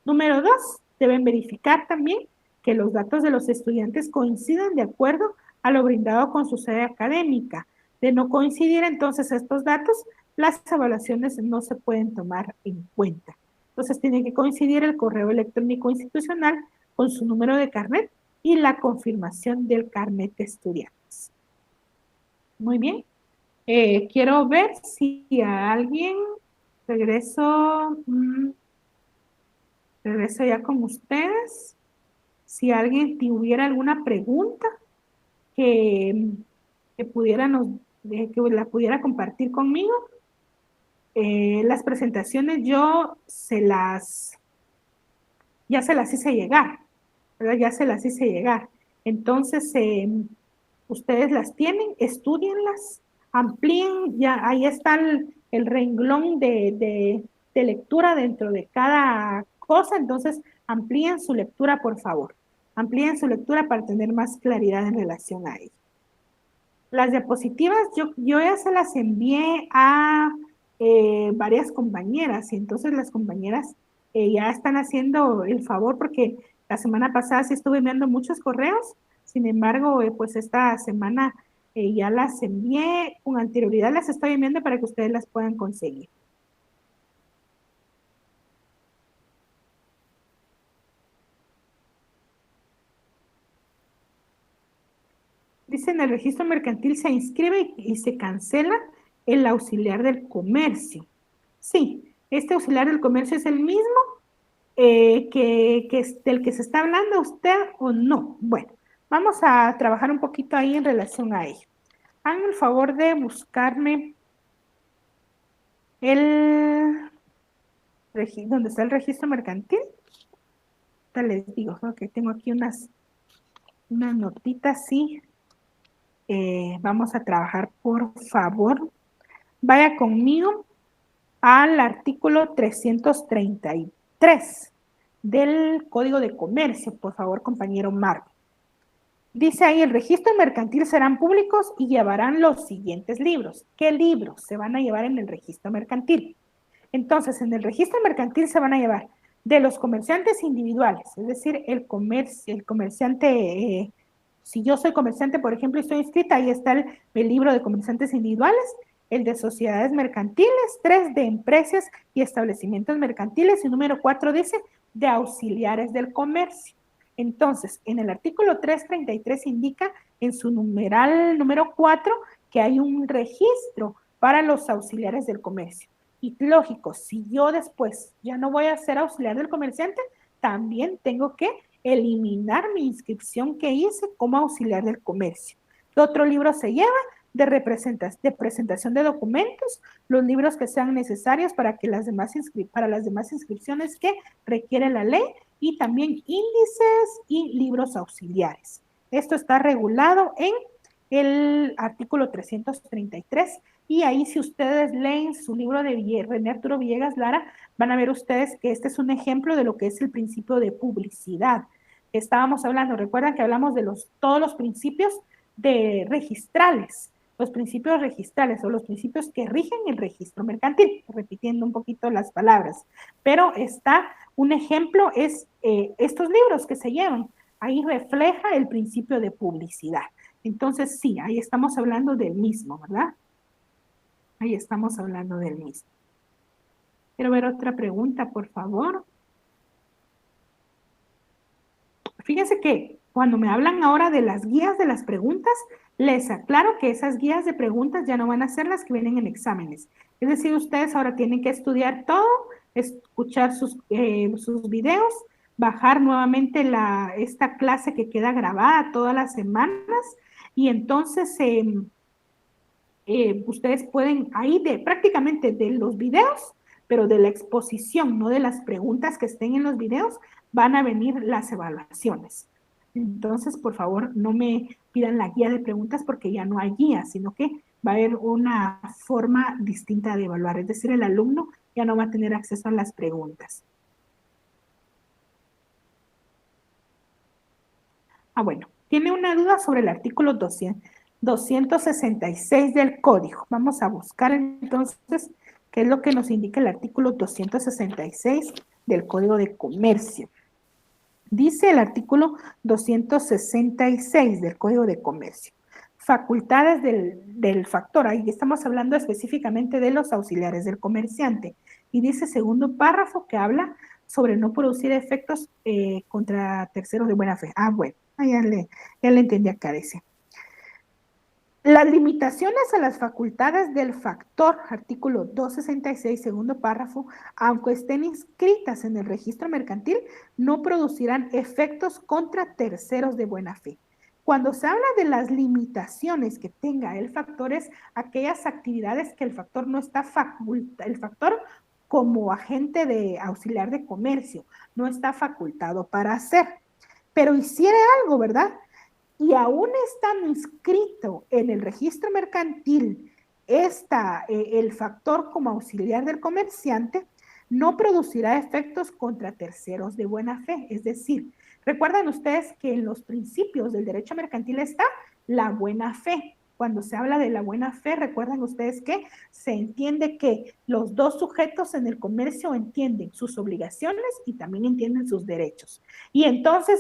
Número 2, deben verificar también que los datos de los estudiantes coincidan de acuerdo a lo brindado con su sede académica. De no coincidir entonces estos datos, las evaluaciones no se pueden tomar en cuenta. Entonces tiene que coincidir el correo electrónico institucional con su número de carnet y la confirmación del carnet de estudiantes. Muy bien. Quiero ver si a alguien regreso, regreso ya con ustedes. Si alguien tuviera alguna pregunta que, que que la pudiera compartir conmigo. Las presentaciones ya se las hice llegar, ¿verdad? Ya se las hice llegar. Entonces, ustedes las tienen, estudienlas, amplíen, ya ahí está el renglón de lectura dentro de cada cosa, entonces amplíen su lectura, por favor. Amplíen su lectura para tener más claridad en relación a ello. Las diapositivas yo ya se las envié a varias compañeras y entonces las compañeras ya están haciendo el favor porque la semana pasada sí estuve enviando muchos correos, sin embargo, pues esta semana ya las envié, con anterioridad las estoy enviando para que ustedes las puedan conseguir. Dice, en el registro mercantil se inscribe y se cancela el auxiliar del comercio. Sí, este auxiliar del comercio es el mismo del que se está hablando usted o no. Bueno, vamos a trabajar un poquito ahí en relación a ello. Hagan el favor de buscarme donde está el registro mercantil. Ya les digo, ¿no? Que tengo aquí unas notitas, sí. Vamos a trabajar, por favor. Vaya conmigo al artículo 333 del Código de Comercio, por favor, compañero Marco. Dice ahí, el registro mercantil serán públicos y llevarán los siguientes libros. ¿Qué libros se van a llevar en el registro mercantil? Entonces, en el registro mercantil se van a llevar de los comerciantes individuales, es decir, el comerciante, si yo soy comerciante, por ejemplo, y estoy inscrita, ahí está el libro de comerciantes individuales, el de sociedades mercantiles, 3 de empresas y establecimientos mercantiles, y número 4 dice de auxiliares del comercio. Entonces, en el artículo 333 indica en su numeral número 4 que hay un registro para los auxiliares del comercio. Y lógico, si yo después ya no voy a ser auxiliar del comerciante, también tengo que eliminar mi inscripción que hice como auxiliar del comercio. ¿Qué otro libro se lleva? De presentación de documentos, los libros que sean necesarios para las demás inscripciones que requiere la ley y también índices y libros auxiliares. Esto está regulado en el artículo 333 y ahí si ustedes leen su libro de René Arturo Villegas Lara, van a ver ustedes que este es un ejemplo de lo que es el principio de publicidad. Estábamos hablando, recuerdan que hablamos de todos los principios de registrales, los principios registrales o los principios que rigen el registro mercantil, repitiendo un poquito las palabras. Pero está un ejemplo, es estos libros que se llevan, ahí refleja el principio de publicidad. Entonces, sí, ahí estamos hablando del mismo, ¿verdad? Ahí estamos hablando del mismo. Quiero ver otra pregunta, por favor. Fíjense que cuando me hablan ahora de las guías de las preguntas, les aclaro que esas guías de preguntas ya no van a ser las que vienen en exámenes. Es decir, ustedes ahora tienen que estudiar todo, escuchar sus videos, bajar nuevamente esta clase que queda grabada todas las semanas y entonces ustedes pueden ahí prácticamente de los videos, pero de la exposición, no de las preguntas que estén en los videos, van a venir las evaluaciones. Entonces, por favor, no me pidan la guía de preguntas porque ya no hay guía, sino que va a haber una forma distinta de evaluar. Es decir, el alumno ya no va a tener acceso a las preguntas. Bueno, tiene una duda sobre el artículo 266 del código. Vamos a buscar entonces qué es lo que nos indica el artículo 266 del Código de Comercio. Dice el artículo 266 del Código de Comercio. Facultades del factor, ahí estamos hablando específicamente de los auxiliares del comerciante. Y dice segundo párrafo que habla sobre no producir efectos contra terceros de buena fe. Bueno, ya le entendí acá, dice. Las limitaciones a las facultades del factor, artículo 266, segundo párrafo, aunque estén inscritas en el registro mercantil, no producirán efectos contra terceros de buena fe. Cuando se habla de las limitaciones que tenga el factor, es aquellas actividades que el factor no está el factor como agente de auxiliar de comercio, no está facultado para hacer. Pero hiciera algo, ¿verdad? Y aún estando inscrito en el registro mercantil el factor como auxiliar del comerciante, no producirá efectos contra terceros de buena fe. Es decir, recuerdan ustedes que en los principios del derecho mercantil está la buena fe. Cuando se habla de la buena fe, recuerdan ustedes que se entiende que los dos sujetos en el comercio entienden sus obligaciones y también entienden sus derechos. Y entonces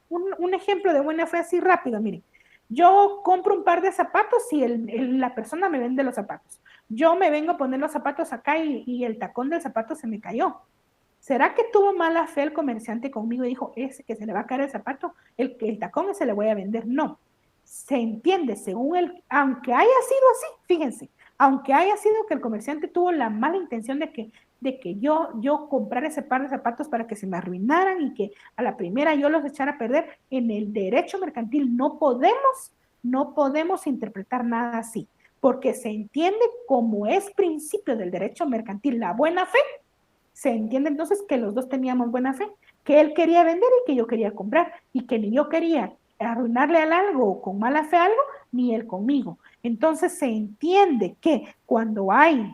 un ejemplo de buena fe así rápido, miren, yo compro un par de zapatos y la persona me vende los zapatos. Yo me vengo a poner los zapatos acá y el tacón del zapato se me cayó. ¿Será que tuvo mala fe el comerciante conmigo y dijo, ese que se le va a caer el zapato, el tacón ese le voy a vender? No. Se entiende, según aunque haya sido así, fíjense, aunque haya sido que el comerciante tuvo la mala intención de que yo comprara ese par de zapatos para que se me arruinaran y que a la primera yo los echara a perder, en el derecho mercantil no podemos interpretar nada así, porque se entiende como es principio del derecho mercantil la buena fe. Se entiende entonces que los dos teníamos buena fe, que él quería vender y que yo quería comprar, y que ni yo quería arruinarle al algo con mala fe algo, ni él conmigo. Entonces se entiende que cuando hay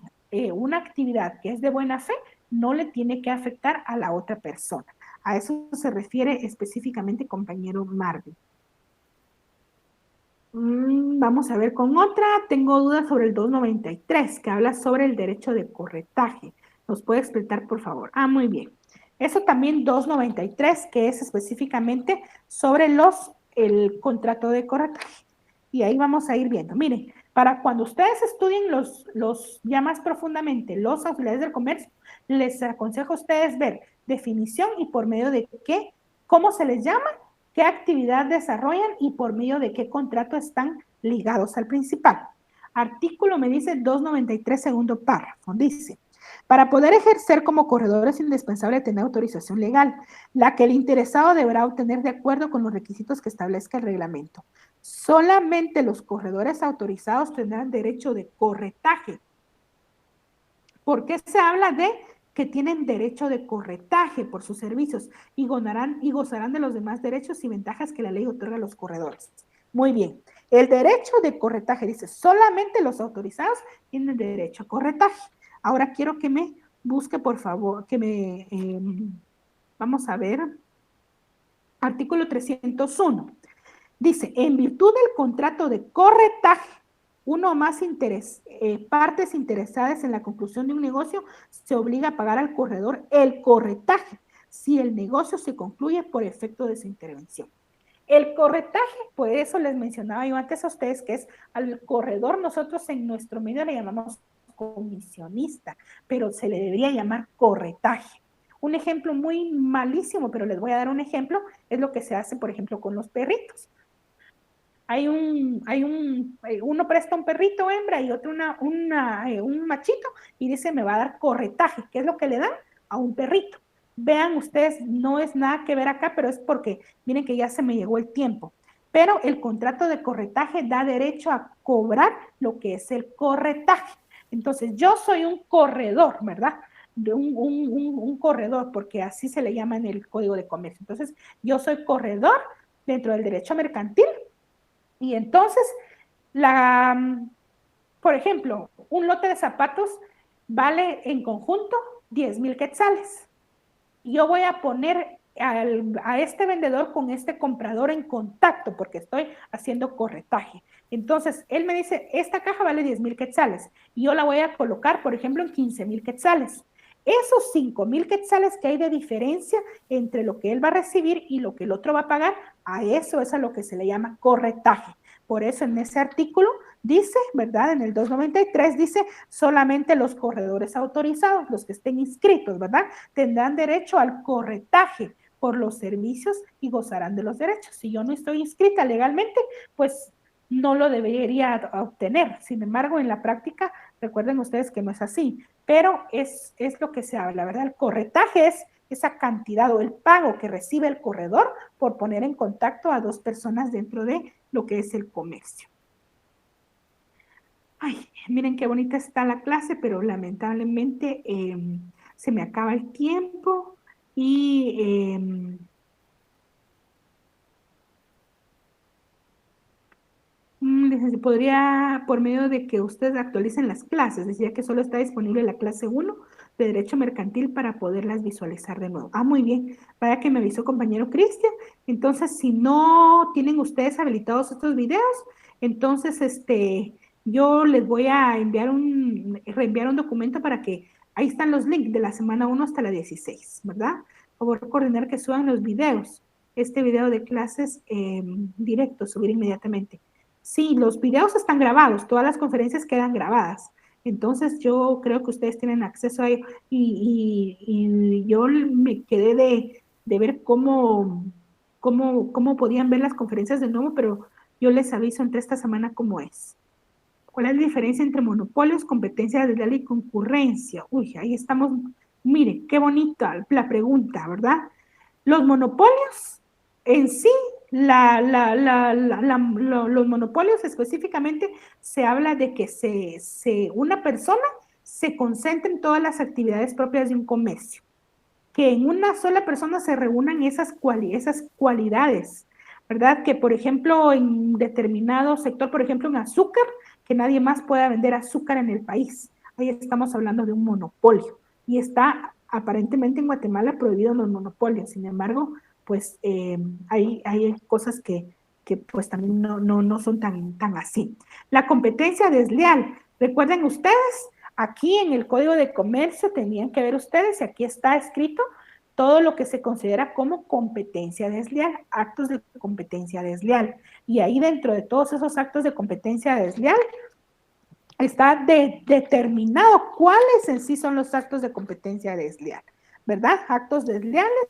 una actividad que es de buena fe, no le tiene que afectar a la otra persona. A eso se refiere específicamente compañero Marvin. Vamos a ver con otra. Tengo dudas sobre el 293, que habla sobre el derecho de corretaje. ¿Nos puede explicar, por favor? Muy bien. Eso también 293, que es específicamente sobre el contrato de corretaje. Y ahí vamos a ir viendo. Miren, para cuando ustedes estudien ya más profundamente los auxiliares del comercio, les aconsejo a ustedes ver definición y por medio de qué, cómo se les llama, qué actividad desarrollan y por medio de qué contrato están ligados al principal. Artículo me dice 293, segundo párrafo. Dice, para poder ejercer como corredor es indispensable tener autorización legal, la que el interesado deberá obtener de acuerdo con los requisitos que establezca el reglamento. Solamente los corredores autorizados tendrán derecho de corretaje. ¿Por qué se habla de que tienen derecho de corretaje por sus servicios y gozarán de los demás derechos y ventajas que la ley otorga a los corredores? Muy bien. El derecho de corretaje dice, solamente los autorizados tienen derecho a corretaje. Ahora quiero que me busque, por favor, vamos a ver, artículo 301. Dice, en virtud del contrato de corretaje, uno o más partes interesadas en la conclusión de un negocio se obliga a pagar al corredor el corretaje si el negocio se concluye por efecto de su intervención. El corretaje, por eso les mencionaba yo antes a ustedes que es al corredor, nosotros en nuestro medio le llamamos comisionista, pero se le debería llamar corretaje. Un ejemplo muy malísimo, pero les voy a dar un ejemplo, es lo que se hace, por ejemplo, con los perritos. Uno presta un perrito hembra y otro un machito y dice me va a dar corretaje. ¿Qué es lo que le dan? A un perrito. Vean ustedes, no es nada que ver acá, pero es porque miren que ya se me llegó el tiempo. Pero el contrato de corretaje da derecho a cobrar lo que es el corretaje. Entonces yo soy un corredor, ¿verdad? Un corredor, porque así se le llama en el Código de Comercio. Entonces yo soy corredor dentro del derecho mercantil. Y entonces, por ejemplo, un lote de zapatos vale en conjunto 10,000 quetzales. Yo voy a poner a este vendedor con este comprador en contacto porque estoy haciendo corretaje. Entonces, él me dice, esta caja vale 10,000 quetzales y yo la voy a colocar, por ejemplo, en 15,000 quetzales. Esos 5,000 quetzales que hay de diferencia entre lo que él va a recibir y lo que el otro va a pagar, a eso es a lo que se le llama corretaje. Por eso en ese artículo dice, ¿verdad? En el 293 dice, solamente los corredores autorizados, los que estén inscritos, ¿verdad? Tendrán derecho al corretaje por los servicios y gozarán de los derechos. Si yo no estoy inscrita legalmente, pues no lo debería obtener. Sin embargo, en la práctica, recuerden ustedes que no es así, pero es lo que se habla, ¿verdad? El corretaje es esa cantidad o el pago que recibe el corredor por poner en contacto a dos personas dentro de lo que es el comercio. Ay, miren qué bonita está la clase, pero lamentablemente se me acaba el tiempo y podría, por medio de que ustedes actualicen las clases, decía que solo está disponible la clase 1 de Derecho Mercantil para poderlas visualizar de nuevo. Ah, muy bien. Vaya que me avisó compañero Cristian. Entonces, si no tienen ustedes habilitados estos videos, entonces yo les voy a reenviar un documento para que, ahí están los links de la semana 1 hasta la 16, ¿verdad? Por favor, coordinar que suban los videos. Este video de clases directo, subir inmediatamente. Sí, los videos están grabados, todas las conferencias quedan grabadas. Entonces yo creo que ustedes tienen acceso a ello y yo me quedé de ver cómo podían ver las conferencias de nuevo, pero yo les aviso entre esta semana cómo es. ¿Cuál es la diferencia entre monopolios, competencia desleal y concurrencia? Uy, ahí estamos. Mire, qué bonita la pregunta, ¿verdad? Los monopolios en sí, los monopolios específicamente se habla de que una persona se concentra en todas las actividades propias de un comercio, que en una sola persona se reúnan esas cualidades, ¿verdad? Que por ejemplo en determinado sector, por ejemplo en azúcar, que nadie más pueda vender azúcar en el país. Ahí estamos hablando de un monopolio y está aparentemente en Guatemala prohibido los monopolios. Sin embargo, pues hay cosas que pues también no son tan así. La competencia desleal. Recuerden ustedes, aquí en el Código de Comercio tenían que ver ustedes, y aquí está escrito todo lo que se considera como competencia desleal, actos de competencia desleal. Y ahí dentro de todos esos actos de competencia desleal está determinado cuáles en sí son los actos de competencia desleal, ¿verdad? Actos desleales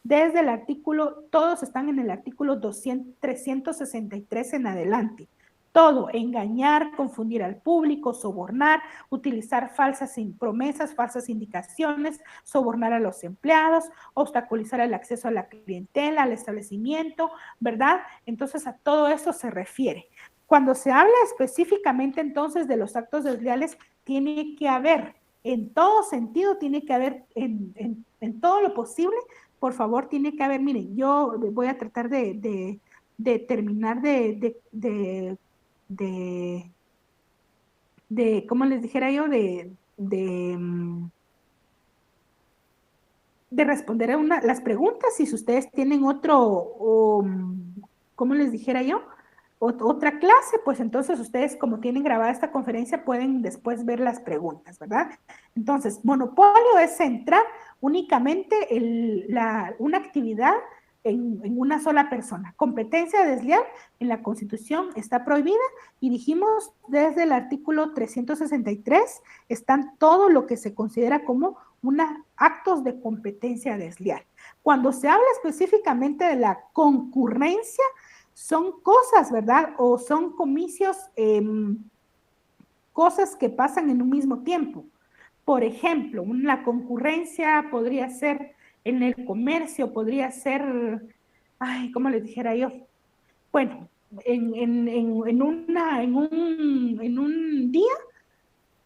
desde el artículo, todos están en el artículo 363 en adelante. Todo, engañar, confundir al público, sobornar, utilizar falsas promesas, falsas indicaciones, sobornar a los empleados, obstaculizar el acceso a la clientela, al establecimiento, ¿verdad? Entonces a todo eso se refiere. Cuando se habla específicamente entonces de los actos desleales, tiene que haber, en todo sentido, tiene que haber, en todo lo posible, por favor, tiene que haber, miren, yo voy a tratar de terminar ¿cómo les dijera yo? De responder a las preguntas y si ustedes tienen ¿cómo les dijera yo? Otra clase, pues entonces ustedes como tienen grabada esta conferencia pueden después ver las preguntas, ¿verdad? Entonces, monopolio es centrar únicamente una actividad en una sola persona. Competencia desleal en la Constitución está prohibida y dijimos desde el artículo 363 están todo lo que se considera como actos de competencia desleal. Cuando se habla específicamente de la concurrencia, son cosas, ¿verdad? O son comicios, cosas que pasan en un mismo tiempo. Por ejemplo, una concurrencia podría ser en el comercio, podría ser, ay, ¿cómo les dijera yo? Bueno, en un día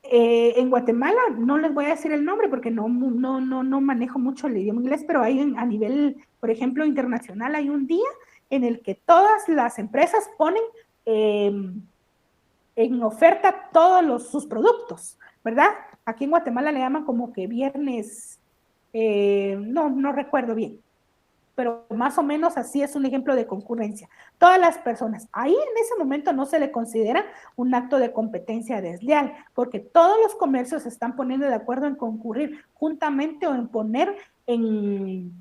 en Guatemala, no les voy a decir el nombre porque no manejo mucho el idioma inglés, pero hay a nivel, por ejemplo, internacional, hay un día en el que todas las empresas ponen en oferta todos sus productos, ¿verdad? Aquí en Guatemala le llaman como que viernes, no recuerdo bien, pero más o menos así es un ejemplo de concurrencia. Todas las personas, ahí en ese momento no se le considera un acto de competencia desleal, porque todos los comercios se están poniendo de acuerdo en concurrir juntamente o en poner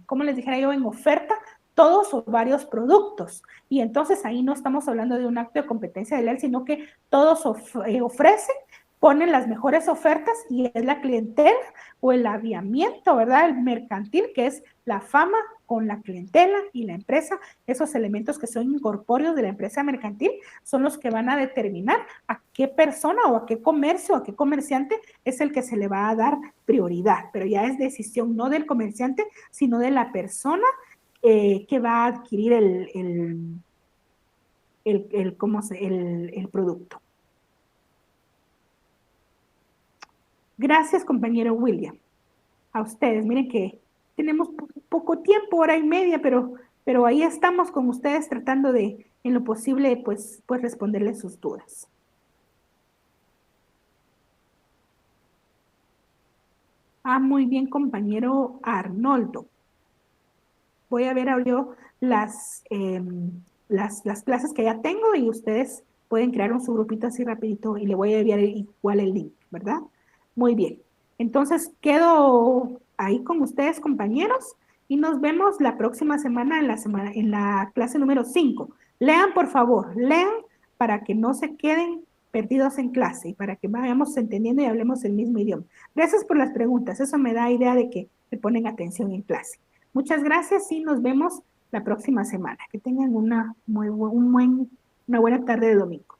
¿cómo les dijera yo?, en oferta todos o varios productos. Y entonces ahí no estamos hablando de un acto de competencia desleal, sino que todos ofrecen ponen las mejores ofertas y es la clientela o el aviamiento, ¿verdad? El mercantil, que es la fama con la clientela y la empresa. Esos elementos que son incorpóreos de la empresa mercantil son los que van a determinar a qué persona o a qué comercio o a qué comerciante es el que se le va a dar prioridad. Pero ya es decisión no del comerciante, sino de la persona que va a adquirir el producto. Gracias, compañero William. A ustedes, miren que tenemos poco tiempo, hora y media, pero ahí estamos con ustedes tratando de, en lo posible, pues responderles sus dudas. Muy bien, compañero Arnoldo. Voy a ver yo las clases que ya tengo y ustedes pueden crear un subgrupito así rapidito y le voy a enviar igual el link, ¿verdad? Muy bien. Entonces quedo ahí con ustedes, compañeros, y nos vemos la próxima semana en la clase número 5. Lean, por favor, lean para que no se queden perdidos en clase y para que vayamos entendiendo y hablemos el mismo idioma. Gracias por las preguntas. Eso me da idea de que me ponen atención en clase. Muchas gracias y nos vemos la próxima semana. Que tengan una buena tarde de domingo.